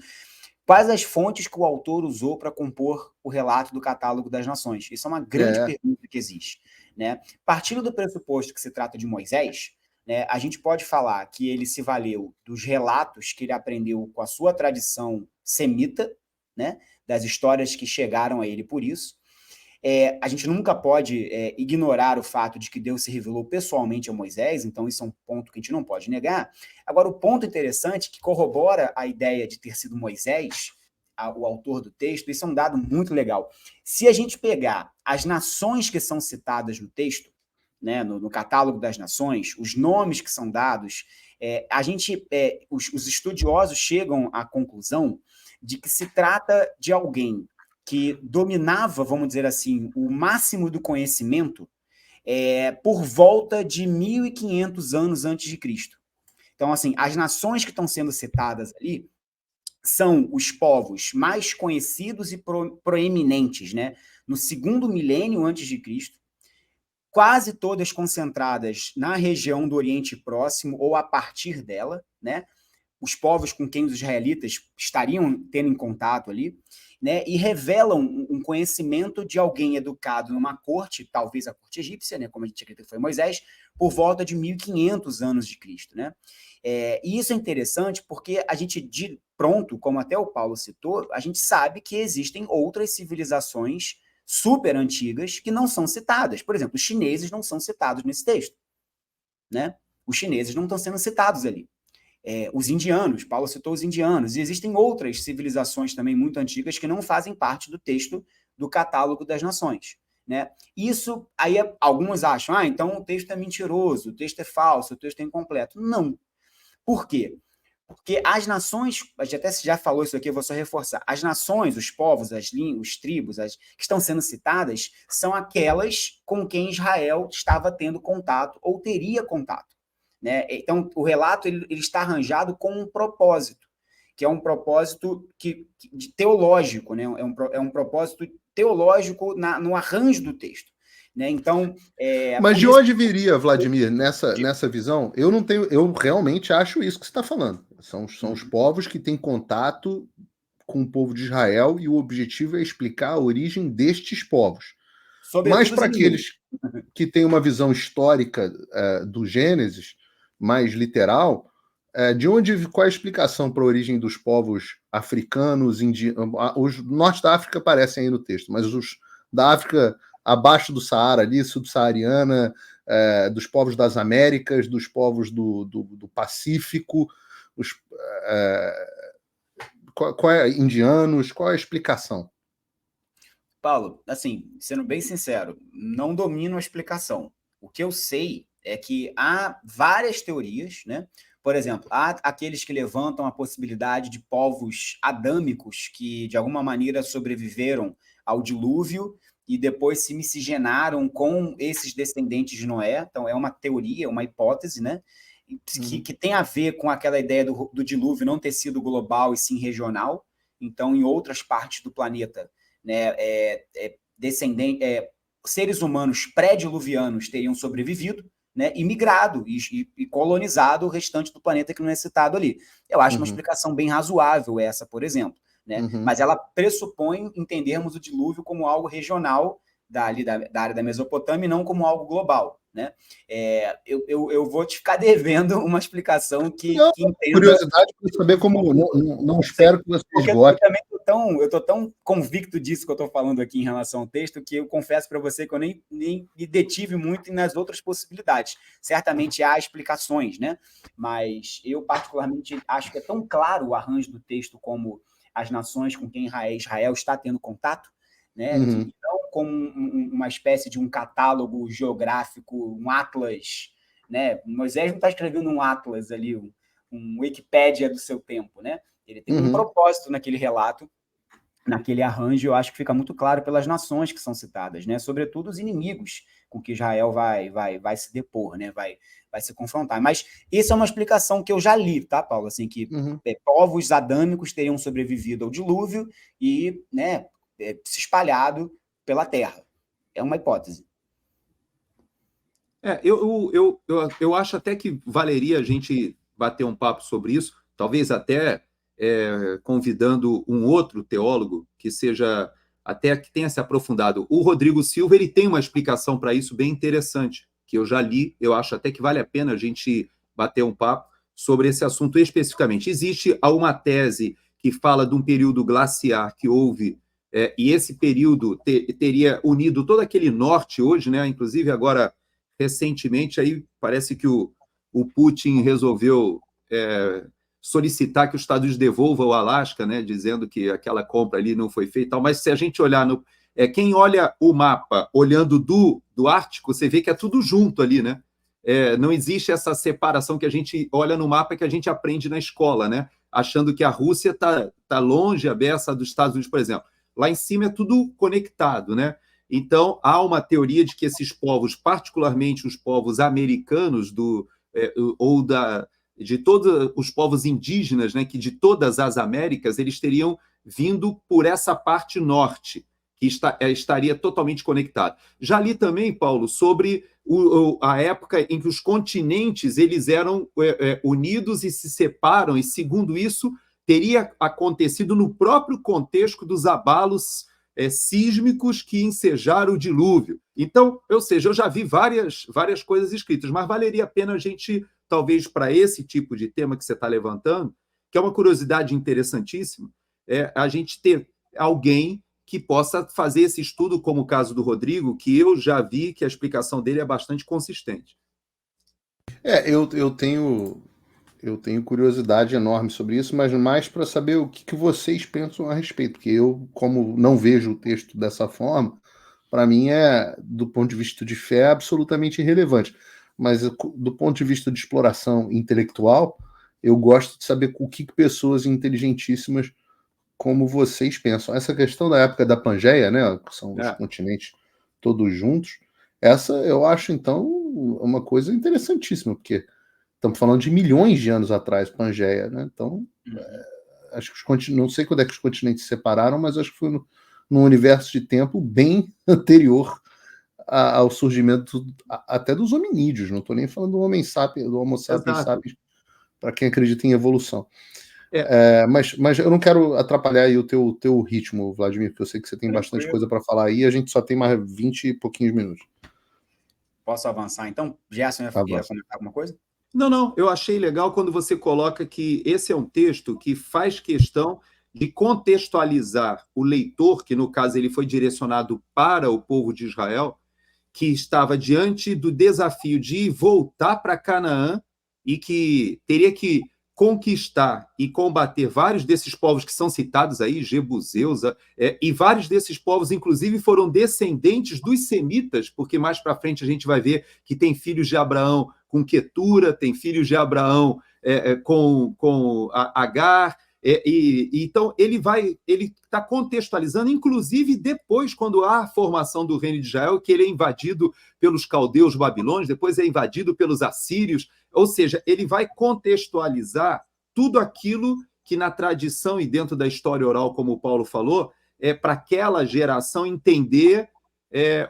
Quais as fontes que o autor usou para compor o relato do catálogo das nações? Isso é uma grande pergunta que existe. Né? Partindo do pressuposto que se trata de Moisés, né, a gente pode falar que ele se valeu dos relatos que ele aprendeu com a sua tradição semita, né, das histórias que chegaram a ele por isso. A gente nunca pode ignorar o fato de que Deus se revelou pessoalmente a Moisés, então isso é um ponto que a gente não pode negar. Agora, o ponto interessante que corrobora a ideia de ter sido Moisés, o autor do texto, isso é um dado muito legal. Se a gente pegar as nações que são citadas no texto, né, no catálogo das nações, os nomes que são dados, os estudiosos chegam à conclusão de que se trata de alguém que dominava, vamos dizer assim, o máximo do conhecimento por volta de 1.500 anos antes de Cristo. Então, assim, as nações que estão sendo citadas ali são os povos mais conhecidos e proeminentes, né? No segundo milênio antes de Cristo, quase todas concentradas na região do Oriente Próximo ou a partir dela, né? Os povos com quem os israelitas estariam tendo em contato ali, né, e revelam um conhecimento de alguém educado numa corte, talvez a corte egípcia, né, como a gente acredita que foi Moisés, por volta de 1.500 anos de Cristo. Né? E isso é interessante porque a gente, de pronto, como até o Paulo citou, a gente sabe que existem outras civilizações super antigas que não são citadas. Por exemplo, os chineses não são citados nesse texto. Né? Os chineses não estão sendo citados ali. Os indianos, Paulo citou os indianos, e existem outras civilizações também muito antigas que não fazem parte do texto do catálogo das nações. Né? Isso, aí alguns acham, então o texto é mentiroso, o texto é falso, o texto é incompleto. Não. Por quê? Porque as nações, a gente até já falou isso aqui, eu vou só reforçar, as nações, os povos, os tribos, que estão sendo citadas, são aquelas com quem Israel estava tendo contato ou teria contato. Né? Então, o relato ele está arranjado com um propósito, que é um propósito teológico, né? É um propósito teológico no arranjo do texto. Né? Então, mas de onde viria, Vladimir, nessa visão? Eu realmente acho isso que você está falando. São os povos que têm contato com o povo de Israel e o objetivo é explicar a origem destes povos. Mas para aqueles que têm uma visão histórica do Gênesis, mais literal, qual é a explicação para a origem dos povos africanos, indianos? Os norte da África aparecem aí no texto, mas os da África abaixo do Saara, ali, subsaariana, dos povos das Américas, dos povos do Pacífico, indianos, qual é a explicação? Paulo, assim, sendo bem sincero, não domino a explicação. O que eu sei é que há várias teorias, né? Por exemplo, há aqueles que levantam a possibilidade de povos adâmicos que, de alguma maneira, sobreviveram ao dilúvio e depois se miscigenaram com esses descendentes de Noé. Então, é uma teoria, uma hipótese, né? Que tem a ver com aquela ideia do dilúvio não ter sido global e sim regional. Então, em outras partes do planeta, né, seres humanos pré-diluvianos teriam sobrevivido, né, e migrado e colonizado o restante do planeta que não é citado ali. Eu acho uma explicação bem razoável essa, por exemplo. Né? Mas ela pressupõe entendermos o dilúvio como algo regional da área da Mesopotâmia e não como algo global. Né? Eu vou te ficar devendo uma explicação que entenda... Curiosidade para saber como... Não espero que você esgote. Eu estou tão convicto disso que eu estou falando aqui em relação ao texto que eu confesso para você que eu nem me detive muito nas outras possibilidades. Certamente há explicações, né? Mas eu particularmente acho que é tão claro o arranjo do texto como as nações com quem Israel está tendo contato, né? Não como uma espécie de um catálogo geográfico, um atlas, né? Moisés não está escrevendo um atlas ali, um Wikipédia do seu tempo, né? Ele tem um propósito naquele relato, naquele arranjo, eu acho que fica muito claro pelas nações que são citadas, né? Sobretudo os inimigos com que Israel vai se depor, né? Vai se confrontar. Mas isso é uma explicação que eu já li, tá, Paulo? Assim, que povos adâmicos teriam sobrevivido ao dilúvio e, né, se espalhado pela terra. É uma hipótese. Eu acho até que valeria a gente bater um papo sobre isso, talvez até convidando um outro teólogo que seja até que tenha se aprofundado. O Rodrigo Silva, ele tem uma explicação para isso bem interessante, que eu já li, eu acho até que vale a pena a gente bater um papo sobre esse assunto especificamente. Existe uma tese que fala de um período glaciar que houve, e esse período teria unido todo aquele norte hoje, né? Inclusive agora, recentemente, aí parece que o Putin resolveu solicitar que os Estados Unidos devolvam o Alasca, né, dizendo que aquela compra ali não foi feita, mas se a gente olhar quem olha o mapa olhando do Ártico, você vê que é tudo junto ali, né? Não existe essa separação que a gente olha no mapa que a gente aprende na escola, né? Achando que a Rússia está longe a beça dos Estados Unidos, por exemplo. Lá em cima é tudo conectado, né? Então, há uma teoria de que esses povos, particularmente os povos americanos de todos os povos indígenas, né, que de todas as Américas, eles teriam vindo por essa parte norte, que estaria totalmente conectado. Já li também, Paulo, sobre a época em que os continentes eles eram unidos e se separam, e segundo isso, teria acontecido no próprio contexto dos abalos sísmicos que ensejaram o dilúvio. Então, ou seja, eu já vi várias coisas escritas, mas valeria a pena a gente, talvez para esse tipo de tema que você está levantando, que é uma curiosidade interessantíssima, a gente ter alguém que possa fazer esse estudo, como o caso do Rodrigo, que eu já vi que a explicação dele é bastante consistente. Eu tenho curiosidade enorme sobre isso, mas mais para saber o que vocês pensam a respeito, porque eu, como não vejo o texto dessa forma, para mim do ponto de vista de fé, absolutamente irrelevante. Mas do ponto de vista de exploração intelectual, eu gosto de saber o que pessoas inteligentíssimas como vocês pensam. Essa questão da época da Pangeia, né, que são os continentes todos juntos, essa eu acho, então, uma coisa interessantíssima, porque estamos falando de milhões de anos atrás, Pangeia, né? Então, acho que os continentes, não sei quando é que os continentes se separaram, mas acho que foi num universo de tempo bem anterior ao surgimento até dos hominídeos. Não estou nem falando do Homo sapiens sapiens, para quem acredita em evolução. Mas eu não quero atrapalhar aí o teu ritmo, Vladimir, porque eu sei que você tem bastante coisa para falar aí, a gente só tem mais 20 e pouquinhos minutos. Posso avançar, então? Gerson ia comentar alguma coisa? Não, eu achei legal quando você coloca que esse é um texto que faz questão de contextualizar o leitor, que no caso ele foi direcionado para o povo de Israel, que estava diante do desafio de voltar para Canaã e que teria que conquistar e combater vários desses povos que são citados aí, Jebuseus, e vários desses povos, inclusive, foram descendentes dos semitas, porque mais para frente a gente vai ver que tem filhos de Abraão com Quetura, tem filhos de Abraão com Agar, então ele está contextualizando, inclusive depois, quando há a formação do reino de Israel, que ele é invadido pelos caldeus babilônios, depois é invadido pelos assírios, ou seja, ele vai contextualizar tudo aquilo que na tradição e dentro da história oral, como o Paulo falou, para aquela geração entender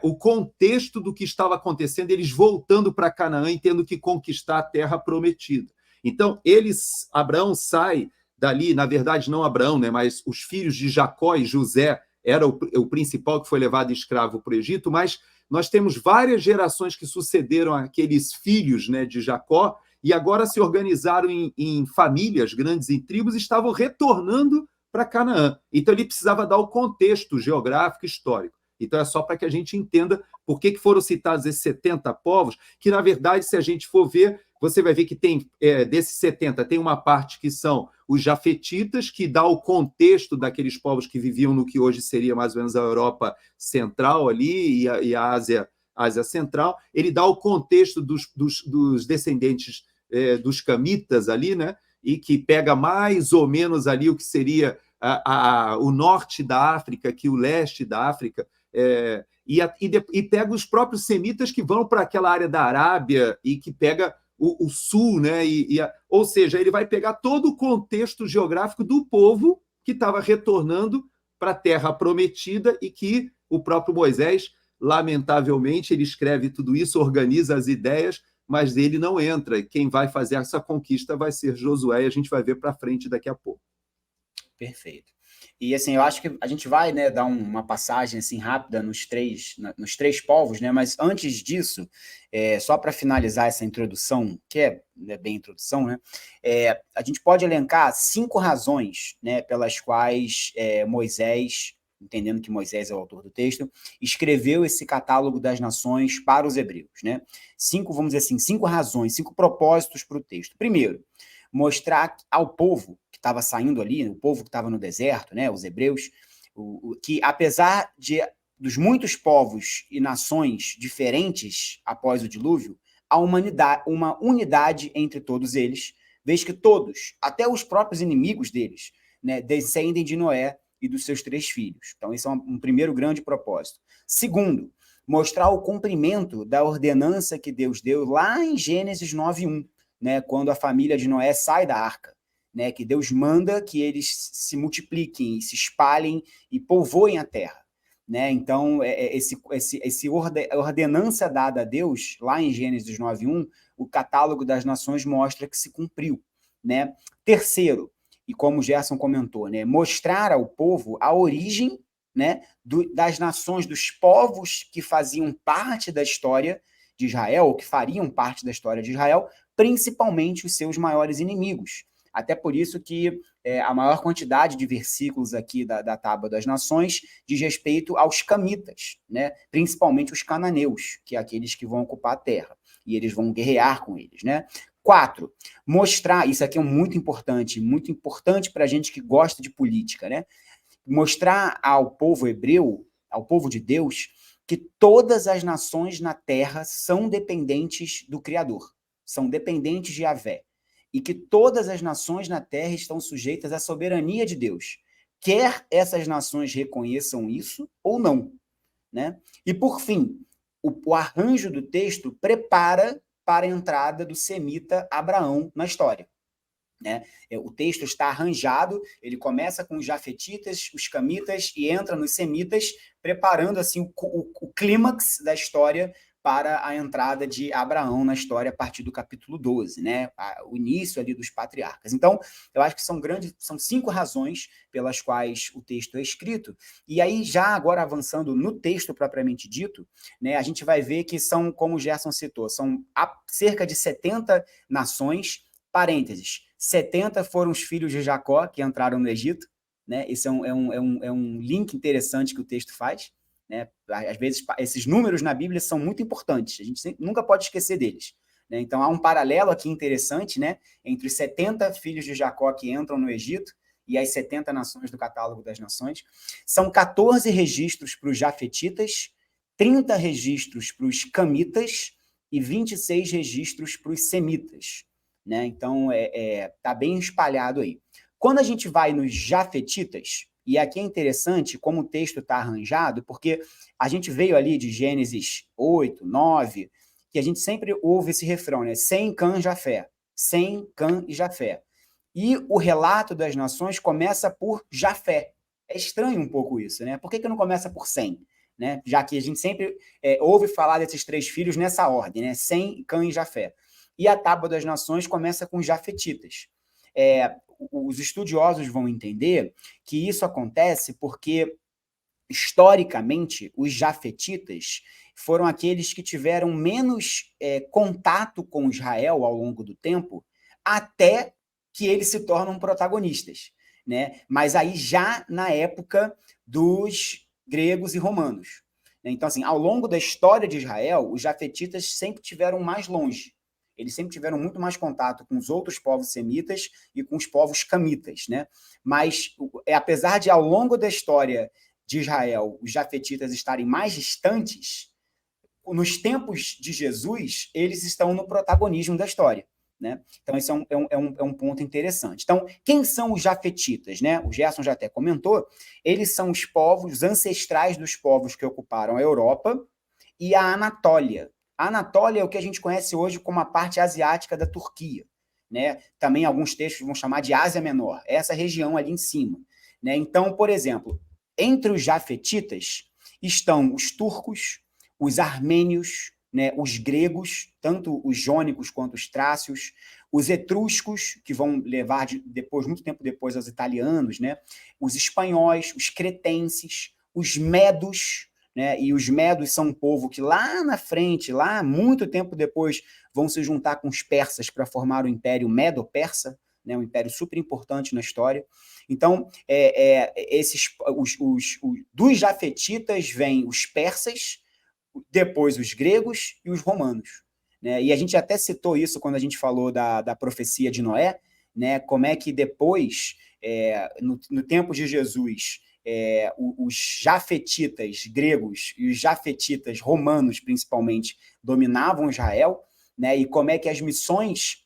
o contexto do que estava acontecendo, eles voltando para Canaã e tendo que conquistar a terra prometida. Então, Abraão sai dali, na verdade, não Abraão, né, mas os filhos de Jacó e José era o principal que foi levado escravo para o Egito, mas nós temos várias gerações que sucederam aqueles filhos, né, de Jacó e agora se organizaram em famílias grandes, em tribos, e estavam retornando para Canaã. Então, ele precisava dar o contexto geográfico histórico. Então, é só para que a gente entenda por que foram citados esses 70 povos, que, na verdade, se a gente for ver, você vai ver que tem, desses 70, tem uma parte que são os jafetitas, que dá o contexto daqueles povos que viviam no que hoje seria mais ou menos a Europa Central ali e a Ásia Central. Ele dá o contexto dos descendentes dos camitas ali, né? E que pega mais ou menos ali o que seria o norte da África, que o leste da África, e pega os próprios semitas que vão para aquela área da Arábia e que pega o sul, né? Ou seja, ele vai pegar todo o contexto geográfico do povo que estava retornando para a Terra Prometida e que o próprio Moisés, lamentavelmente, ele escreve tudo isso, organiza as ideias, mas ele não entra. Quem vai fazer essa conquista vai ser Josué, e a gente vai ver para frente daqui a pouco. Perfeito. E assim, eu acho que a gente vai, né, dar uma passagem assim rápida nos três povos, né? Mas antes disso, só para finalizar essa introdução, que é bem introdução, né? A gente pode elencar 5 razões, né, pelas quais Moisés, entendendo que Moisés é o autor do texto, escreveu esse catálogo das nações para os hebreus, né? 5, vamos dizer assim, 5 razões, 5 propósitos para o texto. Primeiro, mostrar ao povo que estava saindo ali, o povo que estava no deserto, né, os hebreus, que apesar dos muitos povos e nações diferentes após o dilúvio, há uma unidade entre todos eles, vez que todos, até os próprios inimigos deles, né, descendem de Noé e dos seus 3 filhos. Então, esse é um primeiro grande propósito. Segundo, mostrar o cumprimento da ordenança que Deus deu lá em Gênesis 9:1, né, quando a família de Noé sai da arca, né, que Deus manda que eles se multipliquem, se espalhem e povoem a terra, né? Então, esse ordenança dada a Deus, lá em Gênesis 9:1, o catálogo das nações mostra que se cumpriu, né? Terceiro, e como o Gerson comentou, né, mostrar ao povo a origem, né, das nações, dos povos que faziam parte da história de Israel, ou que fariam parte da história de Israel, principalmente os seus maiores inimigos. Até por isso que a maior quantidade de versículos aqui da Tábua das Nações diz respeito aos camitas, né? Principalmente os cananeus, que é aqueles que vão ocupar a terra, e eles vão guerrear com eles, né? 4, mostrar, isso aqui é muito importante para a gente que gosta de política, né? Mostrar ao povo hebreu, ao povo de Deus, que todas as nações na terra são dependentes do Criador, são dependentes de Yahvé. e que todas as nações na terra estão sujeitas à soberania de Deus, quer essas nações reconheçam isso ou não, né? E, por fim, o arranjo do texto prepara para a entrada do semita Abraão na história, né? O texto está arranjado, ele começa com os jafetitas, os camitas e entra nos semitas, preparando assim o clímax da história para a entrada de Abraão na história a partir do capítulo 12, né? O início ali dos patriarcas. Então, eu acho que são 5 razões pelas quais o texto é escrito. E aí, já agora avançando no texto propriamente dito, né, a gente vai ver que são, como o Gerson citou, são cerca de 70 nações, parênteses, 70 foram os filhos de Jacó que entraram no Egito, né? Esse é um link interessante que o texto faz, né? Às vezes, esses números na Bíblia são muito importantes, a gente nunca pode esquecer deles, né? Então, há um paralelo aqui interessante, né, entre os 70 filhos de Jacó que entram no Egito e as 70 nações do catálogo das nações. São 14 registros para os jafetitas, 30 registros para os camitas e 26 registros para os semitas, né? Então, tá bem espalhado aí. Quando a gente vai nos jafetitas, e aqui é interessante como o texto está arranjado, porque a gente veio ali de Gênesis 8, 9, que a gente sempre ouve esse refrão, né? Sem Cã, Jafé. Sem Cã e Jafé. E o relato das nações começa por Jafé. É estranho um pouco isso, né? Por que não começa por Sem? Né? Já que a gente sempre ouve falar desses 3 filhos nessa ordem, né? Sem, Cã e Jafé. E a Tábua das Nações começa com os jafetitas. Os estudiosos vão entender que isso acontece porque, historicamente, os jafetitas foram aqueles que tiveram menos contato com Israel ao longo do tempo, até que eles se tornam protagonistas, né? Mas aí já na época dos gregos e romanos. Então, assim, ao longo da história de Israel, os jafetitas sempre tiveram mais longe. Eles sempre tiveram muito mais contato com os outros povos semitas e com os povos camitas, né? Mas, apesar de, ao longo da história de Israel, os jafetitas estarem mais distantes, nos tempos de Jesus, eles estão no protagonismo da história, né? Então, esse é um ponto interessante. Então, quem são os jafetitas, né? O Gerson já até comentou, eles são os povos ancestrais dos povos que ocuparam a Europa e a Anatólia. A Anatólia é o que a gente conhece hoje como a parte asiática da Turquia, né? Também alguns textos vão chamar de Ásia Menor, essa região ali em cima, né? Então, por exemplo, entre os jafetitas estão os turcos, os armênios, né, os gregos, tanto os jônicos quanto os trácios, os etruscos, que vão levar muito tempo depois aos italianos, né, os espanhóis, os cretenses, os medos, né, e os medos são um povo que lá na frente, lá muito tempo depois, vão se juntar com os persas para formar o Império Medo-Persa, né, um império super importante na história. Então, dos jafetitas vêm os persas, depois os gregos e os romanos, né? E a gente até citou isso quando a gente falou da profecia de Noé, né? Como é que depois, no tempo de Jesus, os jafetitas gregos e os jafetitas romanos, principalmente, dominavam Israel, né? E como é que as missões,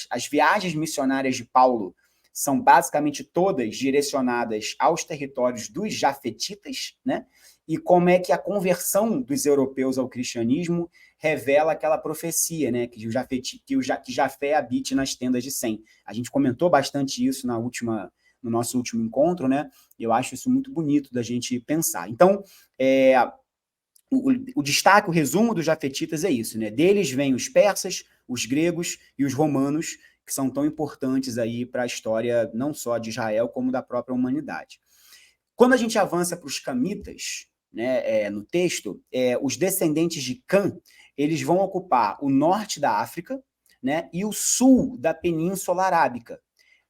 as viagens missionárias de Paulo são basicamente todas direcionadas aos territórios dos jafetitas, né? E como é que a conversão dos europeus ao cristianismo revela aquela profecia, né? Que Jafé habite nas tendas de Sem. A gente comentou bastante isso no nosso último encontro, né? Eu acho isso muito bonito da gente pensar. Então, o destaque, o resumo dos jafetitas é isso, né? Deles vêm os persas, os gregos e os romanos, que são tão importantes aí para a história não só de Israel, como da própria humanidade. Quando a gente avança para os camitas, né, no texto, os descendentes de Cã, eles vão ocupar o norte da África, né, e o sul da Península Arábica.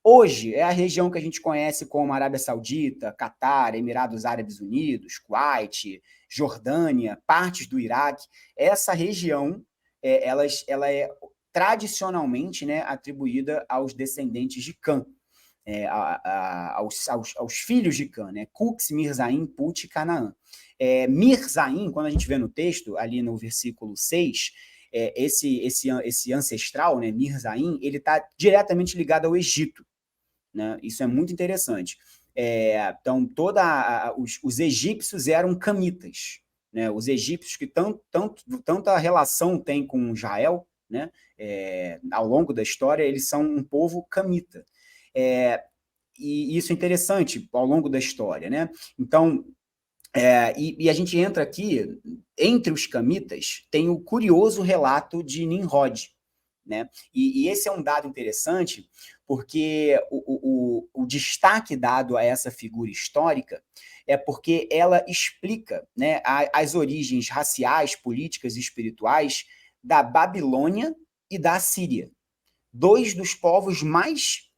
Hoje é a região que a gente conhece como Arábia Saudita, Catar, Emirados Árabes Unidos, Kuwait, Jordânia, partes do Iraque. Essa região, ela é tradicionalmente, né, atribuída aos descendentes de Cã, aos filhos de Cã, né? Cux, Mirzaim, Put e Canaã. Mirzaim, quando a gente vê no texto, ali no versículo 6, esse ancestral, né, Mirzaim, ele está diretamente ligado ao Egito, né? Isso é muito interessante. Então, os egípcios eram camitas, né? Os egípcios que tanta relação tem com Israel, né? Ao longo da história, eles são um povo camita. E isso é interessante ao longo da história, né? Então, e a gente entra aqui, entre os camitas, tem o curioso relato de Nimrod, né? E esse é um dado interessante, porque o destaque dado a essa figura histórica é porque ela explica, né, as origens raciais, políticas e espirituais da Babilônia e da Assíria, dois dos povos mais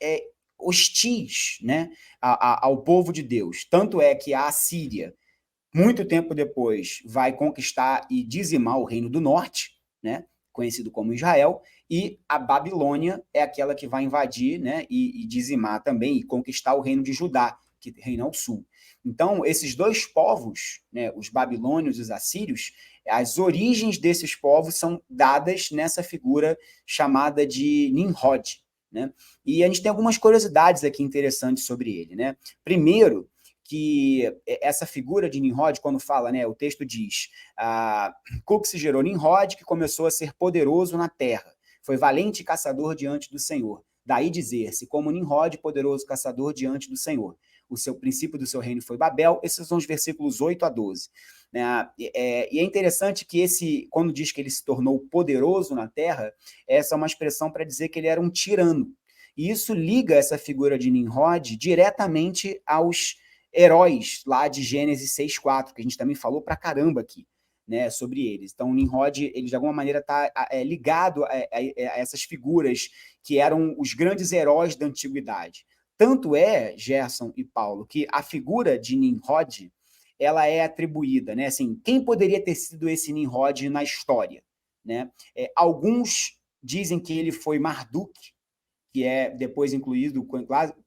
hostis, né, ao povo de Deus. Tanto é que a Assíria, muito tempo depois, vai conquistar e dizimar o Reino do Norte, né, conhecido como Israel, e a Babilônia é aquela que vai invadir, né, e dizimar também e conquistar o Reino de Judá, que reina ao sul. Então, esses dois povos, né, os babilônios e os assírios, as origens desses povos são dadas nessa figura chamada de Nimrod, né? E a gente tem algumas curiosidades aqui interessantes sobre ele, né? Primeiro, que essa figura de Nimrod, quando fala, né, o texto diz, Cuxi gerou Nimrod, que começou a ser poderoso na terra, foi valente caçador diante do Senhor. Daí dizer-se, como Nimrod, poderoso caçador diante do Senhor. O princípio do seu reino foi Babel. Esses são os versículos 8 a 12. E é interessante que quando diz que ele se tornou poderoso na terra, essa é uma expressão para dizer que ele era um tirano. E isso liga essa figura de Nimrod diretamente aos heróis lá de Gênesis 6:4, que a gente também falou pra caramba aqui, né, sobre eles. Então, o Nimrod, ele de alguma maneira está ligado a essas figuras que eram os grandes heróis da antiguidade. Tanto é, Gerson e Paulo, que a figura de Nimrod, ela é atribuída, né? Assim, quem poderia ter sido esse Nimrod na história, né? Alguns dizem que ele foi Marduk, que é depois incluído,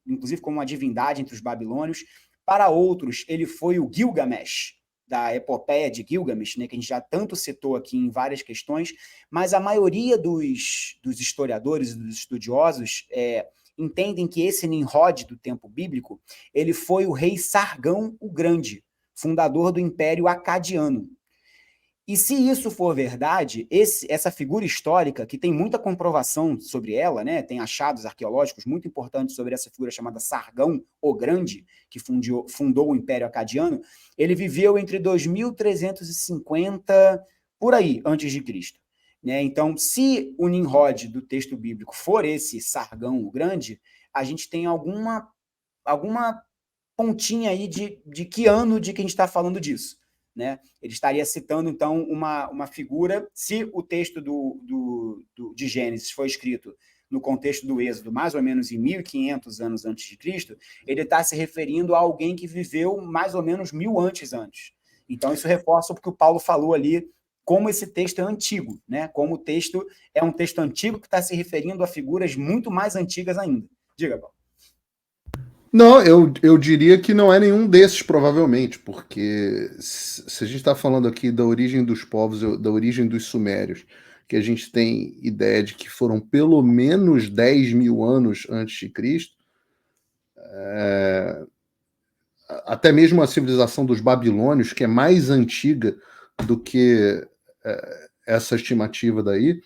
inclusive, como uma divindade entre os babilônios. Para outros, ele foi o Gilgamesh, da epopeia de Gilgamesh, né, que a gente já tanto citou aqui em várias questões, mas a maioria dos historiadores e dos estudiosos entendem que esse Nimrod do tempo bíblico, ele foi o rei Sargão o Grande, fundador do Império Acadiano. E se isso for verdade, essa figura histórica, que tem muita comprovação sobre ela, né, tem achados arqueológicos muito importantes sobre essa figura chamada Sargão o Grande, que fundou o Império Acadiano, ele viveu entre 2350, por aí, antes de Cristo. Né? Então, se o Nimrod do texto bíblico for esse Sargão o Grande, a gente tem alguma pontinha aí de que ano de que a gente está falando disso. Né? Ele estaria citando, então, uma figura, se o texto de Gênesis foi escrito no contexto do Êxodo, mais ou menos em 1500 anos antes de Cristo, ele está se referindo a alguém que viveu mais ou menos 1000 antes. Então, isso reforça o que o Paulo falou ali, como esse texto é antigo, né? Como o texto é um texto antigo que está se referindo a figuras muito mais antigas ainda. Diga, Paulo. Não, eu diria que não é nenhum desses, provavelmente, porque se a gente está falando aqui da origem dos povos, da origem dos sumérios, que a gente tem ideia de que foram pelo menos 10 mil anos antes de Cristo, até mesmo a civilização dos babilônios, que é mais antiga do que essa estimativa daí.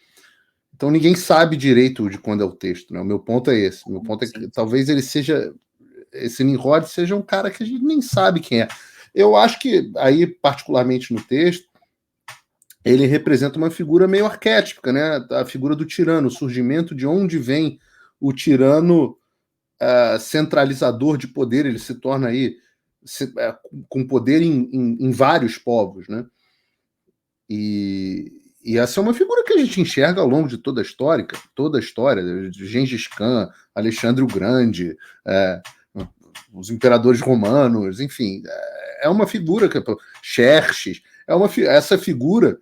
Então ninguém sabe direito de quando é o texto, né? O meu ponto é esse. O meu ponto é que talvez ele seja... Esse Nimrod seja um cara que a gente nem sabe quem é. Eu acho que aí, particularmente no texto, ele representa uma figura meio arquétipica, né? A figura do tirano, o surgimento de onde vem o tirano centralizador de poder. Ele se torna aí com poder em vários povos, né? E essa é uma figura que a gente enxerga ao longo de toda a história, de Gengis Khan, Alexandre o Grande, os imperadores romanos, enfim, é uma figura que Xerxes, essa figura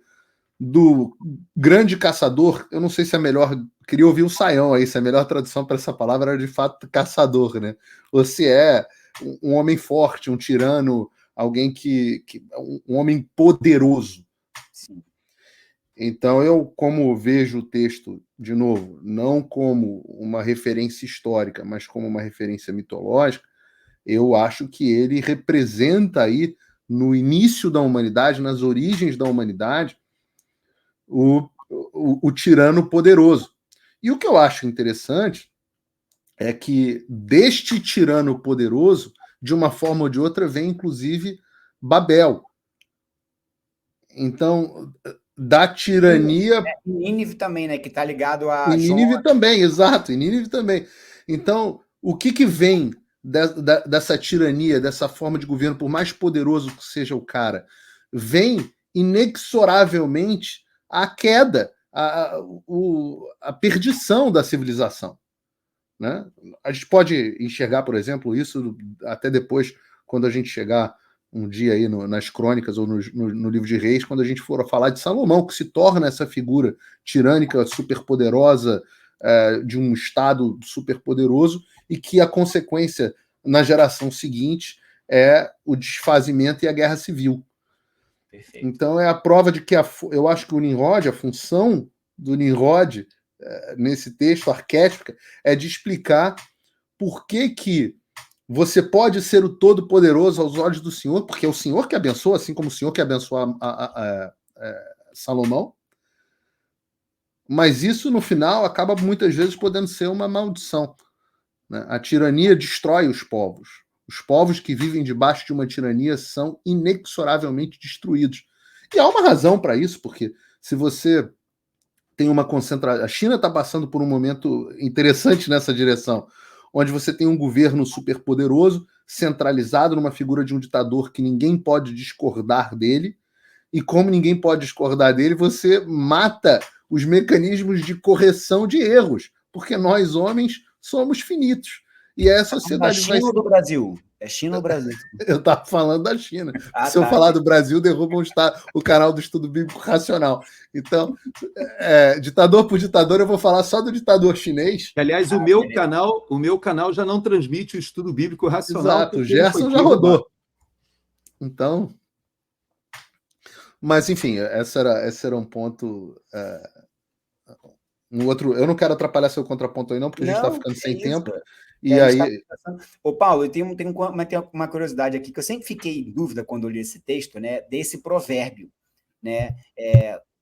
do grande caçador. Eu não sei se é melhor, queria ouvir o Saião aí, se a melhor tradução para essa palavra era de fato caçador, né? Ou se é um homem forte, um tirano, alguém um homem poderoso. Sim. Então, eu, como vejo o texto, de novo, não como uma referência histórica, mas como uma referência mitológica, eu acho que ele representa aí, no início da humanidade, nas origens da humanidade, o tirano poderoso. E o que eu acho interessante é que deste tirano poderoso, de uma forma ou de outra, vem inclusive Babel. Então, da tirania. E Nínive também, né? Que está ligado a E Nínive também, exato, e Nínive também. Então, o que vem dessa tirania, dessa forma de governo, por mais poderoso que seja o cara, vem inexoravelmente a queda, a perdição da civilização. Né? A gente pode enxergar, por exemplo, isso até depois, quando a gente chegar um dia aí nas crônicas ou no livro de Reis, quando a gente for falar de Salomão, que se torna essa figura tirânica, superpoderosa, de um Estado superpoderoso, e que a consequência na geração seguinte é o desfazimento e a guerra civil. Perfeito. Então é a prova de que eu acho que o Nimrod, a função do Nimrod nesse texto arquétipica, é de explicar por que você pode ser o Todo-Poderoso aos olhos do Senhor, porque é o Senhor que abençoa, assim como o Senhor que abençoa Salomão, mas isso, no final, acaba muitas vezes podendo ser uma maldição. Né? A tirania destrói os povos. Os povos que vivem debaixo de uma tirania são inexoravelmente destruídos. E há uma razão para isso, porque se você tem uma concentração... A China está passando por um momento interessante nessa direção, onde você tem um governo superpoderoso, centralizado numa figura de um ditador que ninguém pode discordar dele, e como ninguém pode discordar dele, você mata os mecanismos de correção de erros, porque nós, homens, somos finitos. E a sociedade da China ou do Brasil? É China ou Brasil? Eu estava falando da China. Se eu falar do Brasil, derrubam o canal do Estudo Bíblico Racional. Então, ditador por ditador, eu vou falar só do ditador chinês. Aliás, o meu canal já não transmite o Estudo Bíblico Racional. Exato, o Gerson já rodou. Então, mas enfim, esse era um ponto. Um outro. Eu não quero atrapalhar seu contraponto aí, não, porque a gente está ficando sem tempo. E aí. Ô, Paulo, eu tenho uma curiosidade aqui, que eu sempre fiquei em dúvida quando eu li esse texto, né, desse provérbio, né,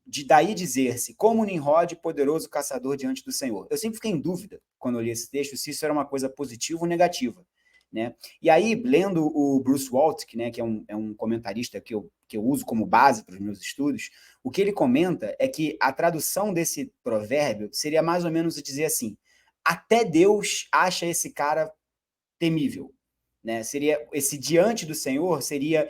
de daí dizer-se, como Nimrod, poderoso caçador diante do Senhor. Eu sempre fiquei em dúvida, quando eu li esse texto, se isso era uma coisa positiva ou negativa. Né? E aí, lendo o Bruce Waltke, né, que é um comentarista que eu uso como base para os meus estudos, o que ele comenta é que a tradução desse provérbio seria mais ou menos dizer assim, até Deus acha esse cara temível. Né? Seria esse diante do Senhor, seria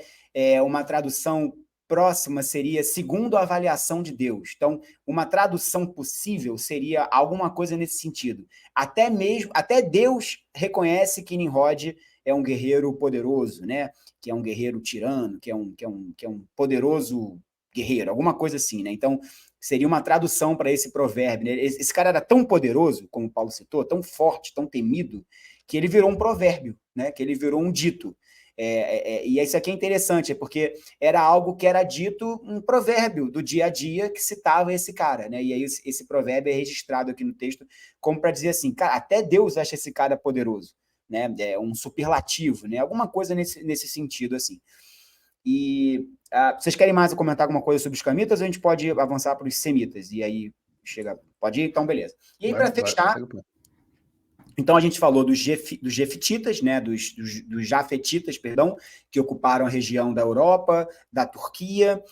uma tradução próxima, seria segundo a avaliação de Deus. Então, uma tradução possível seria alguma coisa nesse sentido. Até Deus reconhece que Nimrod é um guerreiro poderoso, né? Que é um guerreiro tirano, que é um poderoso guerreiro, alguma coisa assim, né? Então, seria uma tradução para esse provérbio. Né? Esse cara era tão poderoso, como o Paulo citou, tão forte, tão temido, que ele virou um provérbio, né? Que ele virou um dito. E isso aqui é interessante, porque era algo que era dito, um provérbio do dia a dia que citava esse cara, né? E aí esse provérbio é registrado aqui no texto como para dizer assim, cara, até Deus acha esse cara poderoso, né? É um superlativo, né? Alguma coisa nesse sentido, assim. E vocês querem mais comentar alguma coisa sobre os camitas ou a gente pode avançar para os semitas? E aí pode ir? Então, beleza. E aí, para fechar... Então, a gente falou dos jefititas, né, dos jafetitas, perdão, que ocuparam a região da Europa, da Turquia.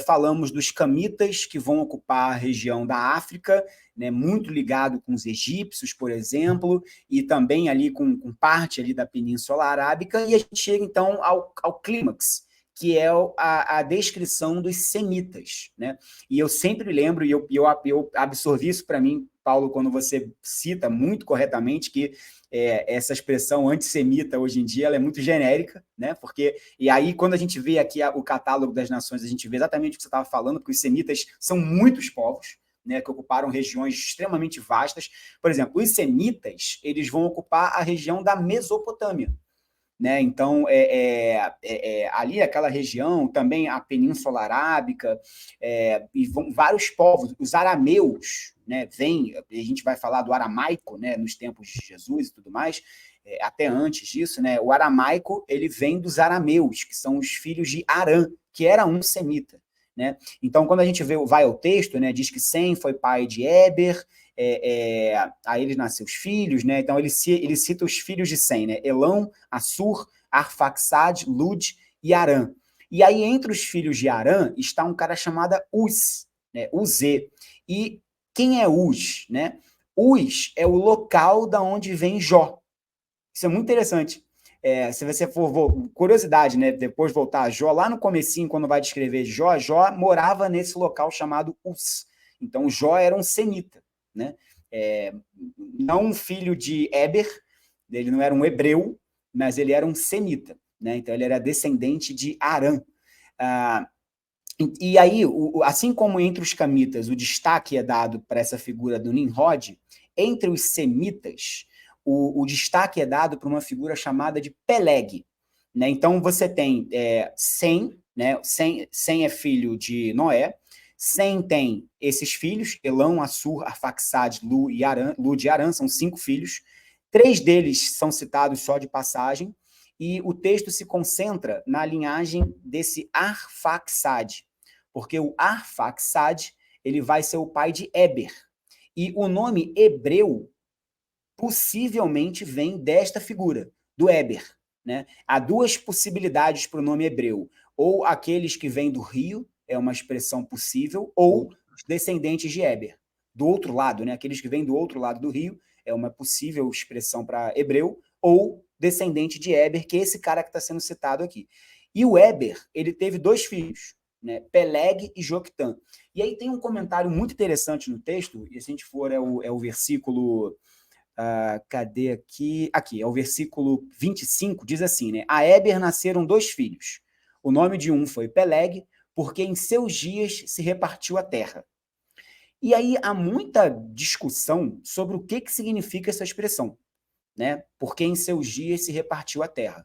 Falamos dos camitas, que vão ocupar a região da África, né, muito ligado com os egípcios, por exemplo, e também ali com parte ali da Península Arábica. E a gente chega, então, ao clímax, que é a descrição dos semitas. Né? E eu sempre lembro, e eu absorvi isso para mim, Paulo, quando você cita muito corretamente que essa expressão antissemita, hoje em dia, ela é muito genérica, né? E aí, quando a gente vê aqui o catálogo das nações, a gente vê exatamente o que você estava falando, porque os semitas são muitos povos, né, que ocuparam regiões extremamente vastas. Por exemplo, os semitas, eles vão ocupar a região da Mesopotâmia. né? Então, ali aquela região, também a Península Arábica, e vários povos, os arameus, né? A gente vai falar do aramaico, né? Nos tempos de Jesus e tudo mais, até antes disso, né? O aramaico, ele vem dos arameus, que são os filhos de Arã, que era um semita, né? Então, quando a gente vai ao texto, né? Diz que Sem foi pai de Éber, aí ele nasceu os filhos, né? Então ele cita os filhos de Sem, né? Elão, Assur, Arfaxad, Lud e Arã. E aí, entre os filhos de Arã, está um cara chamado Uz, né? Uzê. E quem é Uz, né? Uz é o local da onde vem Jó. Isso é muito interessante. Se você for, curiosidade, né? Depois voltar a Jó, lá no comecinho, quando vai descrever Jó, Jó morava nesse local chamado Uz. Então, Jó era um semita, né? Não um filho de Éber, ele não era um hebreu, mas ele era um semita, né? Então ele era descendente de Arã. E aí, assim como entre os camitas o destaque é dado para essa figura do Nimrod, entre os semitas o destaque é dado para uma figura chamada de Peleg, né? Então você tem Sem, né? Sem é filho de Noé. Sem tem esses filhos, Elão, Assur, Arfaxad, Lud e Arã, são 5 filhos. 3 deles são citados só de passagem, e o texto se concentra na linhagem desse Arfaxad, porque o Arfaxad, ele vai ser o pai de Éber. E o nome hebreu possivelmente vem desta figura, do Éber, né? Há 2 possibilidades para o nome hebreu, ou aqueles que vêm do rio, é uma expressão possível, ou os descendentes de Éber. Do outro lado, né? Aqueles que vêm do outro lado do rio, é uma possível expressão para hebreu, ou descendente de Éber, que é esse cara que está sendo citado aqui. E o Éber, ele teve 2 filhos, né? Peleg e Joctã. E aí tem um comentário muito interessante no texto, e se a gente for, é o versículo... cadê aqui? Aqui, é o versículo 25, diz assim, né? A Éber nasceram 2 filhos. O nome de um foi Peleg, porque em seus dias se repartiu a terra. E aí há muita discussão sobre o que significa essa expressão, né? Porque em seus dias se repartiu a terra.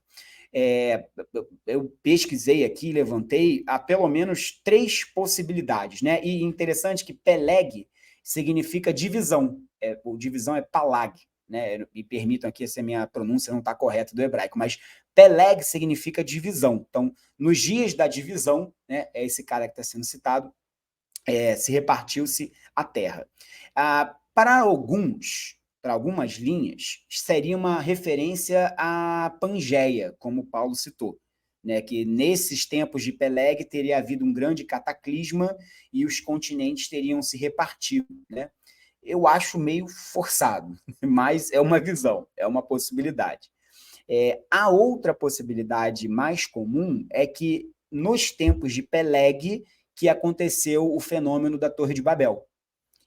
Eu pesquisei aqui, levantei, há pelo menos 3 possibilidades, né? E interessante que Peleg significa divisão. O divisão é palag, né? Me permitam aqui se a minha pronúncia não está correta do hebraico, mas Peleg significa divisão. Então, nos dias da divisão, né, é esse cara que está sendo citado, se repartiu-se a terra. Para algumas linhas, seria uma referência à Pangeia, como Paulo citou, né, que nesses tempos de Peleg teria havido um grande cataclisma e os continentes teriam se repartido, né? Eu acho meio forçado, mas é uma visão, é uma possibilidade. A outra possibilidade mais comum é que nos tempos de Peleg que aconteceu o fenômeno da Torre de Babel.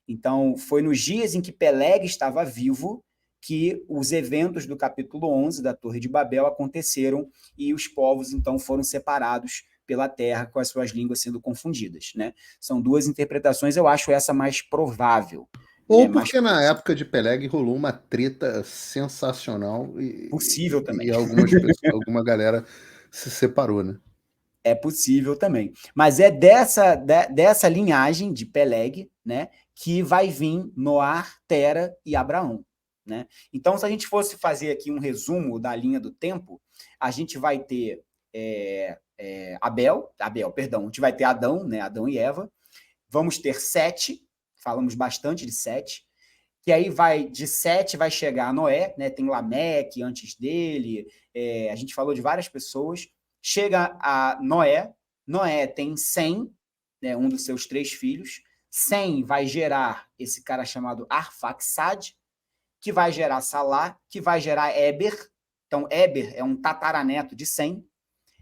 Então, foi nos dias em que Peleg estava vivo que os eventos do capítulo 11 da Torre de Babel aconteceram e os povos, então, foram separados pela terra com as suas línguas sendo confundidas, né? São 2 interpretações, eu acho essa mais provável. Ou porque na época de Peleg rolou uma treta sensacional possível também. E alguma galera se separou, né? É possível também. Mas é dessa linhagem de Peleg, né, que vai vir Noar, Tera e Abraão, né? Então, se a gente fosse fazer aqui um resumo da linha do tempo, a gente vai ter a gente vai ter Adão, né, Adão e Eva, vamos ter Sete, falamos bastante de Sete, que aí de Sete vai chegar a Noé, né, tem Lameque antes dele, a gente falou de várias pessoas. Chega a Noé tem Sem, né, um dos seus 3 filhos. Sem vai gerar esse cara chamado Arfaxad, que vai gerar Salá, que vai gerar Éber. Então, Éber é um tataraneto de Sem.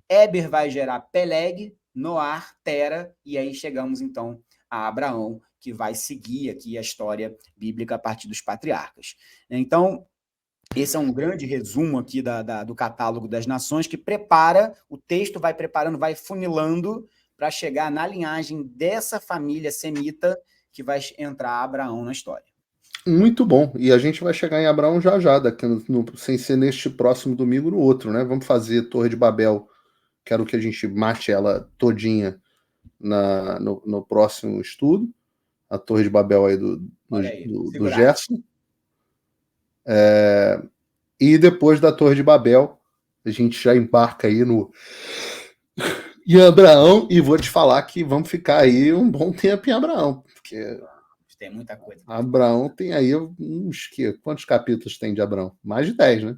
Éber vai gerar Peleg, Noar, Tera, e aí chegamos, então, a Abraão, que vai seguir aqui a história bíblica a partir dos patriarcas. Então, esse é um grande resumo aqui do catálogo das nações, que prepara, o texto vai preparando, vai funilando para chegar na linhagem dessa família semita que vai entrar Abraão na história. Muito bom. E a gente vai chegar em Abraão já já, sem ser neste próximo domingo, no outro, né? Vamos fazer Torre de Babel. Quero que a gente mate ela todinha no próximo estudo. A Torre de Babel aí do Gerson. E depois da Torre de Babel, a gente já embarca aí em Abraão, e vou te falar que vamos ficar aí um bom tempo em Abraão, porque tem muita coisa. Abraão tem aí quantos capítulos tem de Abraão? Mais de 10, né?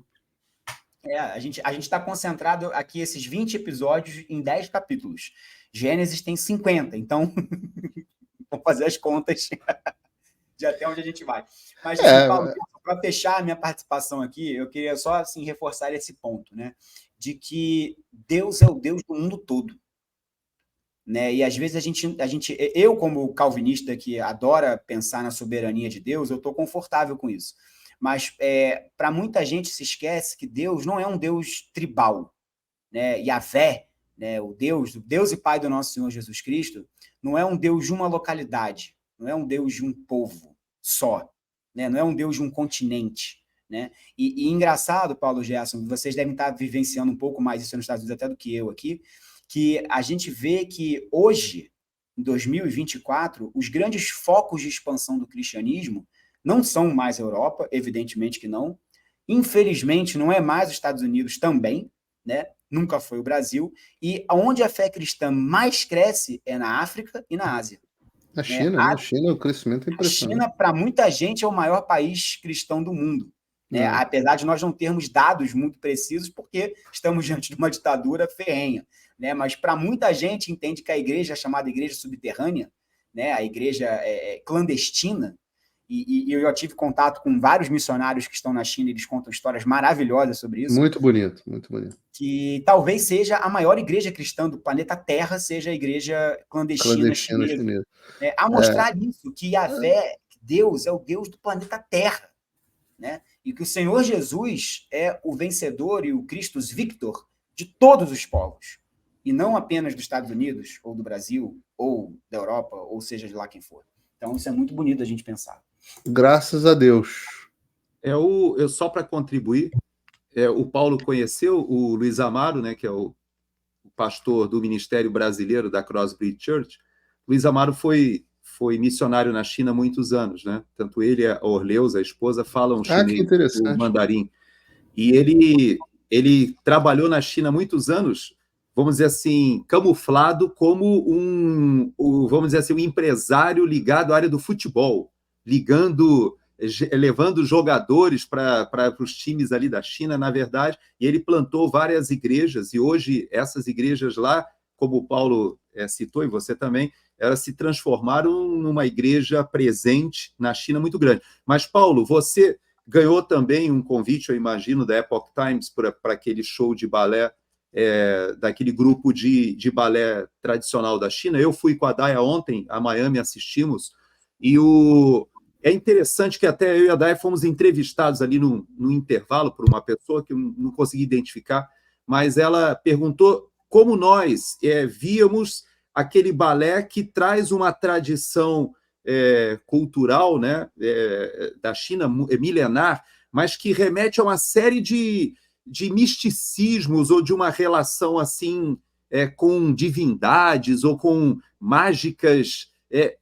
A gente está concentrado aqui, esses 20 episódios, em 10 capítulos. Gênesis tem 50, então vamos fazer as contas de até onde a gente vai. Mas, assim, Paulo, para fechar a minha participação aqui, eu queria só assim, reforçar esse ponto, né? De que Deus é o Deus do mundo todo. Né? E às vezes eu, como calvinista que adora pensar na soberania de Deus, eu estou confortável com isso. Mas para muita gente se esquece que Deus não é um Deus tribal, né? Yahvé, né? O Deus e Pai do nosso Senhor Jesus Cristo, não é um Deus de uma localidade, não é um Deus de um povo só, né? Não é um Deus de um continente. Né? E engraçado, Paulo Gerson, vocês devem estar vivenciando um pouco mais isso nos Estados Unidos até do que eu aqui, que a gente vê que hoje, em 2024, os grandes focos de expansão do cristianismo não são mais a Europa, evidentemente que não. Infelizmente, não é mais os Estados Unidos também, né? Nunca foi o Brasil. E onde a fé cristã mais cresce é na África e na Ásia. Na China, né? A China, o crescimento é impressionante. A China, para muita gente, é o maior país cristão do mundo. Né? Apesar de nós não termos dados muito precisos, porque estamos diante de uma ditadura ferrenha. Né? Mas para muita gente entende que a igreja é chamada igreja subterrânea, né? A igreja clandestina, e eu já tive contato com vários missionários que estão na China e eles contam histórias maravilhosas sobre isso. Muito bonito, muito bonito. Que talvez seja a maior igreja cristã do planeta Terra, seja a igreja clandestina chinesa. A mostrar isso, que Yahvé, Deus, é o Deus do planeta Terra. Né? E que o Senhor Jesus é o vencedor e o Christus Victor de todos os povos, e não apenas dos Estados Unidos, ou do Brasil, ou da Europa, ou seja de lá quem for. Então, isso é muito bonito a gente pensar. Graças a Deus. Só para contribuir, o Paulo conheceu o Luiz Amaro, né, que é o pastor do Ministério Brasileiro da Crossbreed Church. Luiz Amaro foi missionário na China há muitos anos, né? Tanto ele e a Orleus, a esposa, falam chinês, o mandarim. E ele trabalhou na China há muitos anos, vamos dizer assim, camuflado como vamos dizer assim, um empresário ligado à área do futebol, levando jogadores para os times ali da China, na verdade, e ele plantou várias igrejas, e hoje essas igrejas lá, como o Paulo citou, e você também, elas se transformaram numa igreja presente na China muito grande. Mas, Paulo, você ganhou também um convite, eu imagino, da Epoch Times para aquele show de balé, daquele grupo de balé tradicional da China. Eu fui com a Daya ontem, a Miami, assistimos, e é interessante que até eu e a Daya fomos entrevistados ali no intervalo por uma pessoa que eu não consegui identificar, mas ela perguntou como nós víamos aquele balé que traz uma tradição cultural, né, da China milenar, mas que remete a uma série de misticismos ou de uma relação assim com divindades ou com mágicas,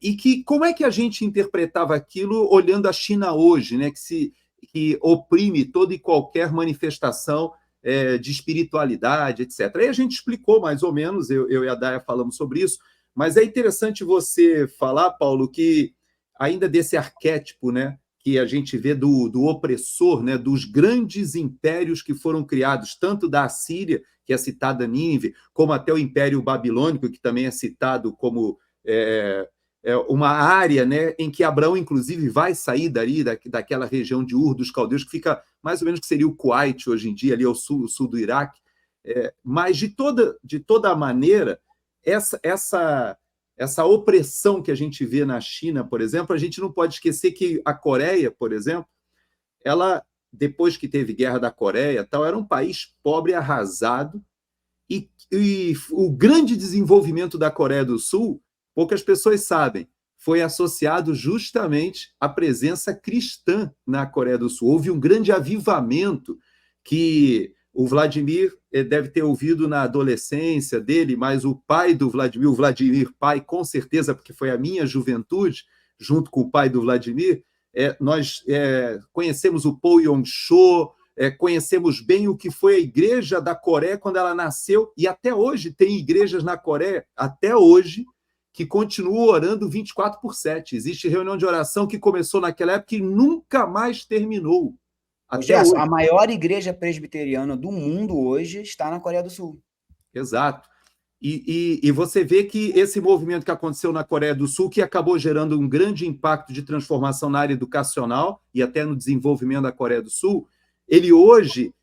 e que como é que a gente interpretava aquilo olhando a China hoje, né, que oprime toda e qualquer manifestação de espiritualidade, etc. Aí a gente explicou mais ou menos, eu e a Daya falamos sobre isso, mas é interessante você falar, Paulo, que ainda desse arquétipo, né, que a gente vê do opressor, né, dos grandes impérios que foram criados, tanto da Assíria, que é citada Nínive, como até o Império Babilônico, que também é citado como uma área, né, em que Abraão, inclusive, vai sair daquela região de Ur dos Caldeus, que fica mais ou menos que seria o Kuwait hoje em dia, ali ao sul do Iraque. Mas, de toda maneira, essa opressão que a gente vê na China, por exemplo, a gente não pode esquecer que a Coreia, por exemplo, ela, depois que teve Guerra da Coreia, era um país pobre, arrasado, e o grande desenvolvimento da Coreia do Sul, poucas pessoas sabem, foi associado justamente à presença cristã na Coreia do Sul. Houve um grande avivamento que o Vladimir deve ter ouvido na adolescência dele, mas o pai do Vladimir, o Vladimir pai, com certeza, porque foi a minha juventude, junto com o pai do Vladimir, nós conhecemos o Paul Yong-cho, conhecemos bem o que foi a igreja da Coreia quando ela nasceu, e até hoje tem igrejas na Coreia, até hoje, que continuam orando 24/7. Existe reunião de oração que começou naquela época e nunca mais terminou. Gerson, a maior igreja presbiteriana do mundo hoje está na Coreia do Sul. Exato. E você vê que esse movimento que aconteceu na Coreia do Sul, que acabou gerando um grande impacto de transformação na área educacional e até no desenvolvimento da Coreia do Sul, ele hoje,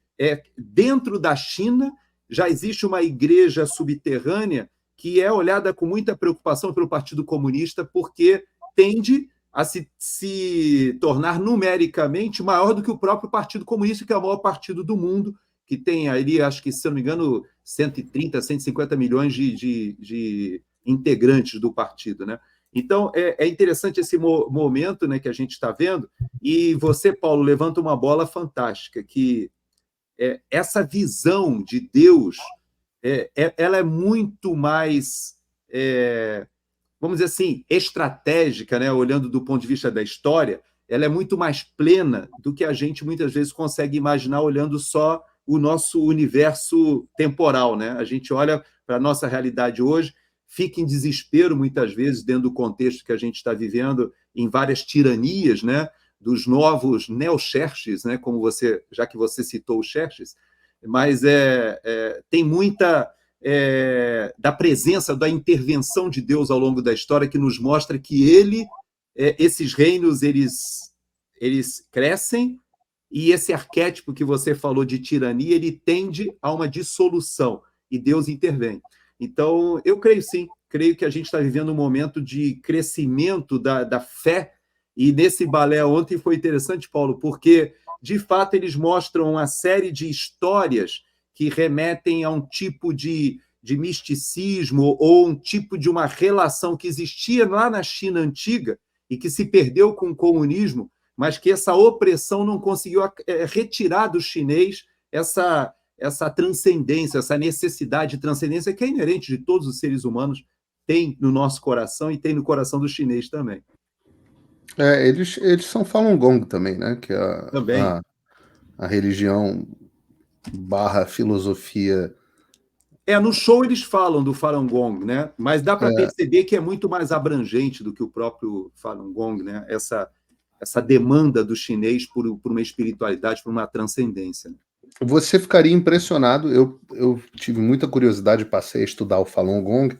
dentro da China, já existe uma igreja subterrânea que é olhada com muita preocupação pelo Partido Comunista, porque tende a se tornar numericamente maior do que o próprio Partido Comunista, que é o maior partido do mundo, que tem ali, acho que, se não me engano, 130, 150 milhões de integrantes do partido, né? Então, é interessante esse momento, né, que a gente está vendo, e você, Paulo, levanta uma bola fantástica, que essa visão de Deus, ela é muito mais... vamos dizer assim, estratégica, né? Olhando do ponto de vista da história, ela é muito mais plena do que a gente muitas vezes consegue imaginar olhando só o nosso universo temporal, né? A gente olha para a nossa realidade hoje, fica em desespero muitas vezes dentro do contexto que a gente está vivendo, em várias tiranias, né? Dos novos neo-Xerxes, né? Como já que você citou o Xerxes, mas tem muita... da presença, da intervenção de Deus ao longo da história, que nos mostra que esses reinos, eles crescem, e esse arquétipo que você falou de tirania, ele tende a uma dissolução, e Deus intervém. Então, eu creio sim, creio que a gente está vivendo um momento de crescimento da fé, e nesse balé ontem foi interessante, Paulo, porque, de fato, eles mostram uma série de histórias que remetem a um tipo de misticismo ou um tipo de uma relação que existia lá na China antiga e que se perdeu com o comunismo, mas que essa opressão não conseguiu retirar do chinês essa transcendência, essa necessidade de transcendência que é inerente de todos os seres humanos, tem no nosso coração e tem no coração do chinês também. Eles são Falun Gong também, né? Que é Também. a religião / filosofia. No show eles falam do Falun Gong, né? Mas dá para perceber que é muito mais abrangente do que o próprio Falun Gong, né? Essa demanda do chinês por uma espiritualidade, por uma transcendência. Você ficaria impressionado. Eu tive muita curiosidade, passei a estudar o Falun Gong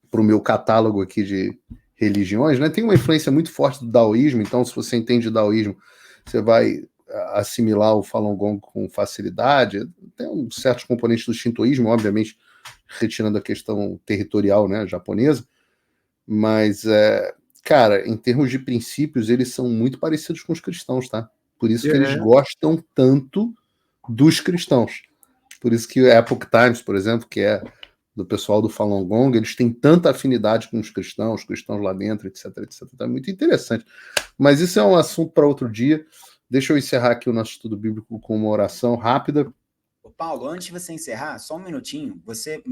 para o meu catálogo aqui de religiões, né? Tem uma influência muito forte do daoísmo, então se você entende daoísmo, você vai assimilar o Falun Gong com facilidade. Tem certos componentes do shintoísmo, obviamente, retirando a questão territorial, né, japonesa, mas, cara, em termos de princípios, eles são muito parecidos com os cristãos, tá? Por isso que eles gostam tanto dos cristãos. Por isso que a Epoch Times, por exemplo, que é do pessoal do Falun Gong, eles têm tanta afinidade com os cristãos lá dentro, etc, etc. É muito interessante. Mas isso é um assunto para outro dia. Deixa eu encerrar aqui o nosso estudo bíblico com uma oração rápida. Paulo, antes de você encerrar, só um minutinho, você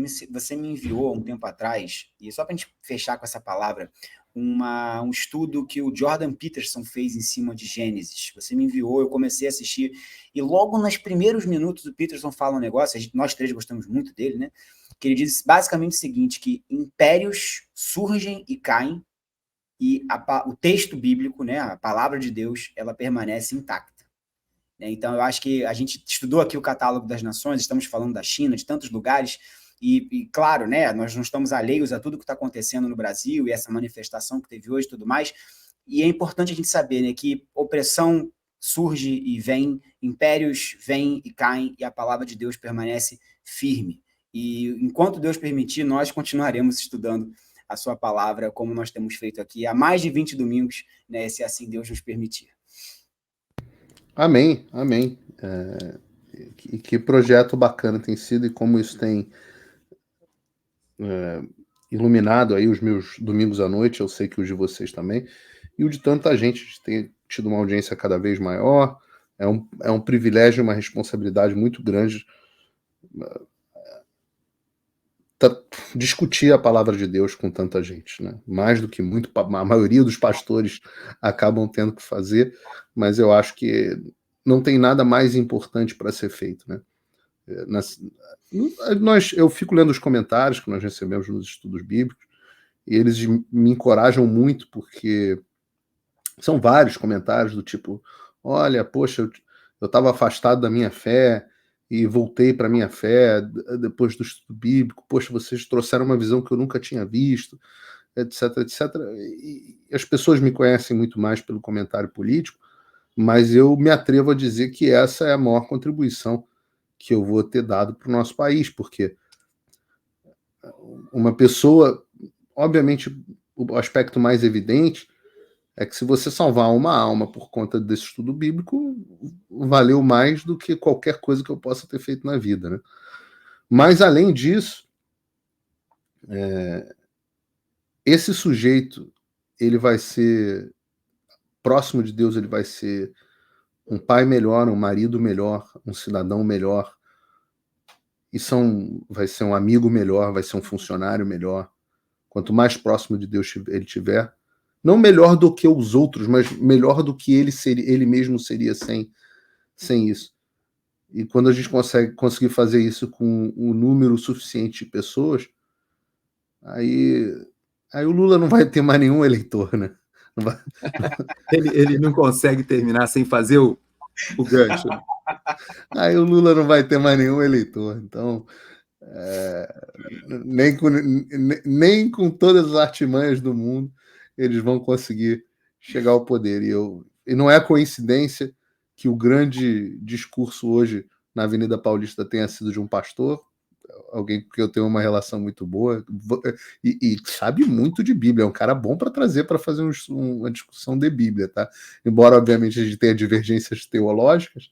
me enviou um tempo atrás, e só para a gente fechar com essa palavra, um estudo que o Jordan Peterson fez em cima de Gênesis. Você me enviou, eu comecei a assistir, e logo nos primeiros minutos o Peterson fala um negócio, nós três gostamos muito dele, né? Que ele diz basicamente o seguinte, que impérios surgem e caem, e o texto bíblico, né, a palavra de Deus, ela permanece intacta. Então, eu acho que a gente estudou aqui o catálogo das nações, estamos falando da China, de tantos lugares, e claro, né, nós não estamos alheios a tudo que está acontecendo no Brasil e essa manifestação que teve hoje e tudo mais, e é importante a gente saber, né, que opressão surge e vem, impérios vêm e caem, e a palavra de Deus permanece firme. E enquanto Deus permitir, nós continuaremos estudando a sua palavra, como nós temos feito aqui há mais de 20 domingos, né, se assim Deus nos permitir. Amém, amém. Que projeto bacana tem sido e como isso tem iluminado aí os meus domingos à noite, eu sei que os de vocês também, e o de tanta gente. A gente tem tido uma audiência cada vez maior. É um privilégio, uma responsabilidade muito grande discutir a palavra de Deus com tanta gente, né? Mais do que muito, a maioria dos pastores acabam tendo que fazer, mas eu acho que não tem nada mais importante para ser feito, né? Eu fico lendo os comentários que nós recebemos nos estudos bíblicos, e eles me encorajam muito, porque são vários comentários do tipo: olha, poxa, eu estava afastado da minha fé e voltei para a minha fé depois do estudo bíblico. Poxa, vocês trouxeram uma visão que eu nunca tinha visto, etc, etc. E as pessoas me conhecem muito mais pelo comentário político, mas eu me atrevo a dizer que essa é a maior contribuição que eu vou ter dado para o nosso país, porque uma pessoa, obviamente, o aspecto mais evidente é que se você salvar uma alma por conta desse estudo bíblico, valeu mais do que qualquer coisa que eu possa ter feito na vida, né? Mas, além disso, esse sujeito, ele vai ser próximo de Deus, ele vai ser um pai melhor, um marido melhor, um cidadão melhor, e vai ser um amigo melhor, vai ser um funcionário melhor. Quanto mais próximo de Deus ele tiver, não melhor do que os outros, mas melhor do que ele mesmo seria sem isso. E quando a gente conseguir fazer isso com um número suficiente de pessoas, aí o Lula não vai ter mais nenhum eleitor, né? Ele não consegue terminar sem fazer o gancho. Aí o Lula não vai ter mais nenhum eleitor. Então, nem com todas as artimanhas do mundo eles vão conseguir chegar ao poder. E não é coincidência que o grande discurso hoje na Avenida Paulista tenha sido de um pastor, alguém com quem eu tenho uma relação muito boa, e sabe muito de Bíblia, é um cara bom para trazer para fazer uma discussão de Bíblia, tá? Embora, obviamente, a gente tenha divergências teológicas,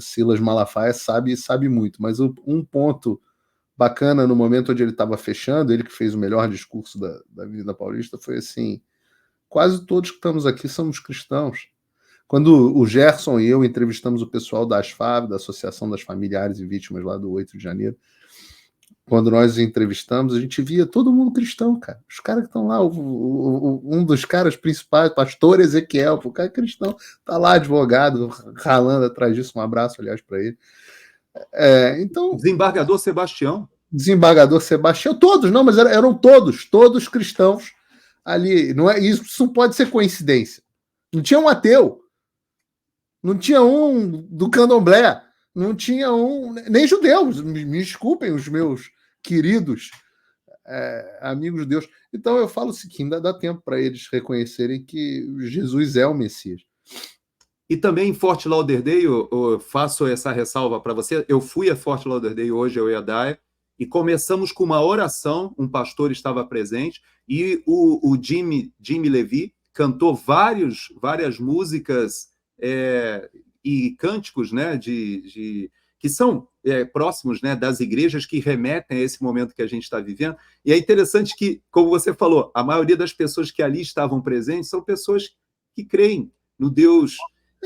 Silas Malafaia sabe muito, mas um ponto bacana no momento onde ele estava fechando, ele que fez o melhor discurso da Avenida Paulista, foi assim: quase todos que estamos aqui somos cristãos. Quando o Gerson e eu entrevistamos o pessoal da ASFAV, da Associação das Familiares e Vítimas lá do 8 de janeiro, quando nós entrevistamos, a gente via todo mundo cristão, cara. Os caras que estão lá, um dos caras principais, pastor Ezequiel, o cara é cristão, tá lá advogado, ralando atrás disso. Um abraço, aliás, para ele. Então, desembargador Sebastião. Desembargador Sebastião, todos, não, mas eram todos cristãos ali. Isso não pode ser coincidência. Não tinha um ateu, não tinha um do candomblé, não tinha um, nem judeus, me desculpem os meus queridos amigos de Deus. Então eu falo o seguinte: ainda dá tempo para eles reconhecerem que Jesus é o Messias. E também em Fort Lauderdale, eu faço essa ressalva para você. Eu fui a Fort Lauderdale hoje, eu e a Daya, e começamos com uma oração, um pastor estava presente, e o Jimmy Levy cantou várias músicas e cânticos, né, que são próximos, né, das igrejas, que remetem a esse momento que a gente está vivendo. E é interessante que, como você falou, a maioria das pessoas que ali estavam presentes são pessoas que creem no Deus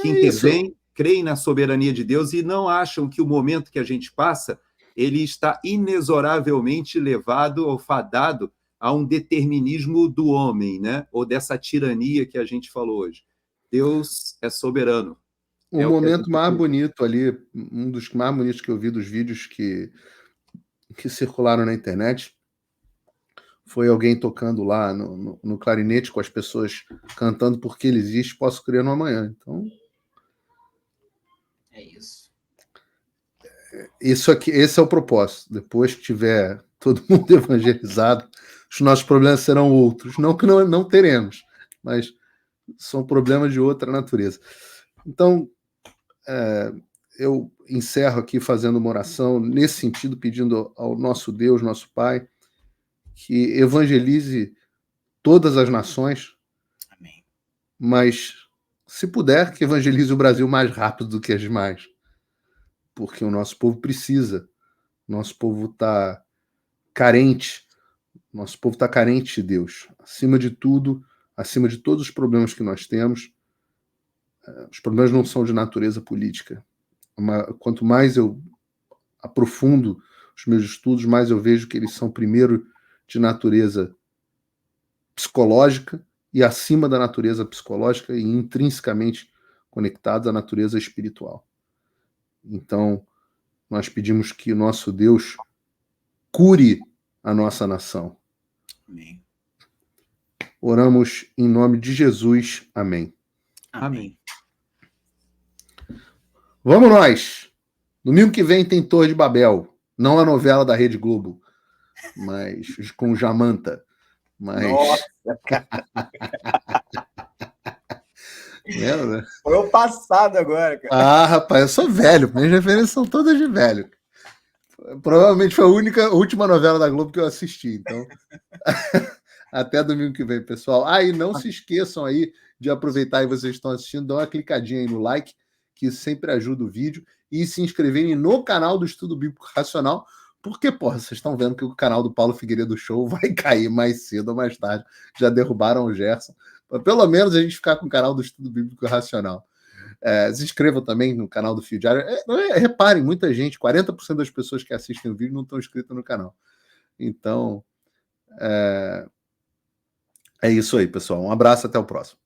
que intervém, creem na soberania de Deus e não acham que o momento que a gente passa, ele está inexoravelmente levado ou fadado a um determinismo do homem, né? Ou dessa tirania que a gente falou hoje. Deus é soberano. O momento mais bonito ali, um dos mais bonitos que eu vi dos vídeos que circularam na internet, foi alguém tocando lá no clarinete com as pessoas cantando Porque Ele Existe, Posso Crer no Amanhã. Então, é isso. Esse é o propósito. Depois que tiver todo mundo evangelizado, os nossos problemas serão outros. Não que não teremos, mas são problemas de outra natureza. Então, eu encerro aqui fazendo uma oração nesse sentido, pedindo ao nosso Deus, nosso Pai, que evangelize todas as nações. Amém. Mas, se puder, que evangelize o Brasil mais rápido do que as demais. Porque o nosso povo precisa. Nosso povo está carente. Nosso povo está carente de Deus. Acima de tudo, acima de todos os problemas que nós temos, os problemas não são de natureza política. Quanto mais eu aprofundo os meus estudos, mais eu vejo que eles são, primeiro, de natureza psicológica e acima da natureza psicológica e intrinsecamente conectados à natureza espiritual. Então, nós pedimos que o nosso Deus cure a nossa nação. Amém. Oramos em nome de Jesus. Amém. Amém. Vamos nós! Domingo que vem tem Torre de Babel. Não a novela da Rede Globo, mas com Jamanta. Mas... Nossa, Lembra? foi o passado agora, cara. Ah, rapaz, eu sou velho. Minhas referências são todas de velho. Provavelmente foi a última novela da Globo que eu assisti. Então, até domingo que vem, pessoal. E não se esqueçam aí de aproveitar e vocês estão assistindo, dá uma clicadinha aí no like, que sempre ajuda o vídeo, e se inscreverem no canal do Estudo Bíblico Racional, porque, porra, vocês estão vendo que o canal do Paulo Figueiredo Show vai cair mais cedo ou mais tarde. Já derrubaram o Gerson. Mas pelo menos a gente ficar com o canal do Estudo Bíblico Racional. Se inscrevam também no canal do Fio Diário. Reparem, muita gente, 40% das pessoas que assistem o vídeo não estão inscritas no canal. Então, é isso aí, pessoal. Um abraço, até o próximo.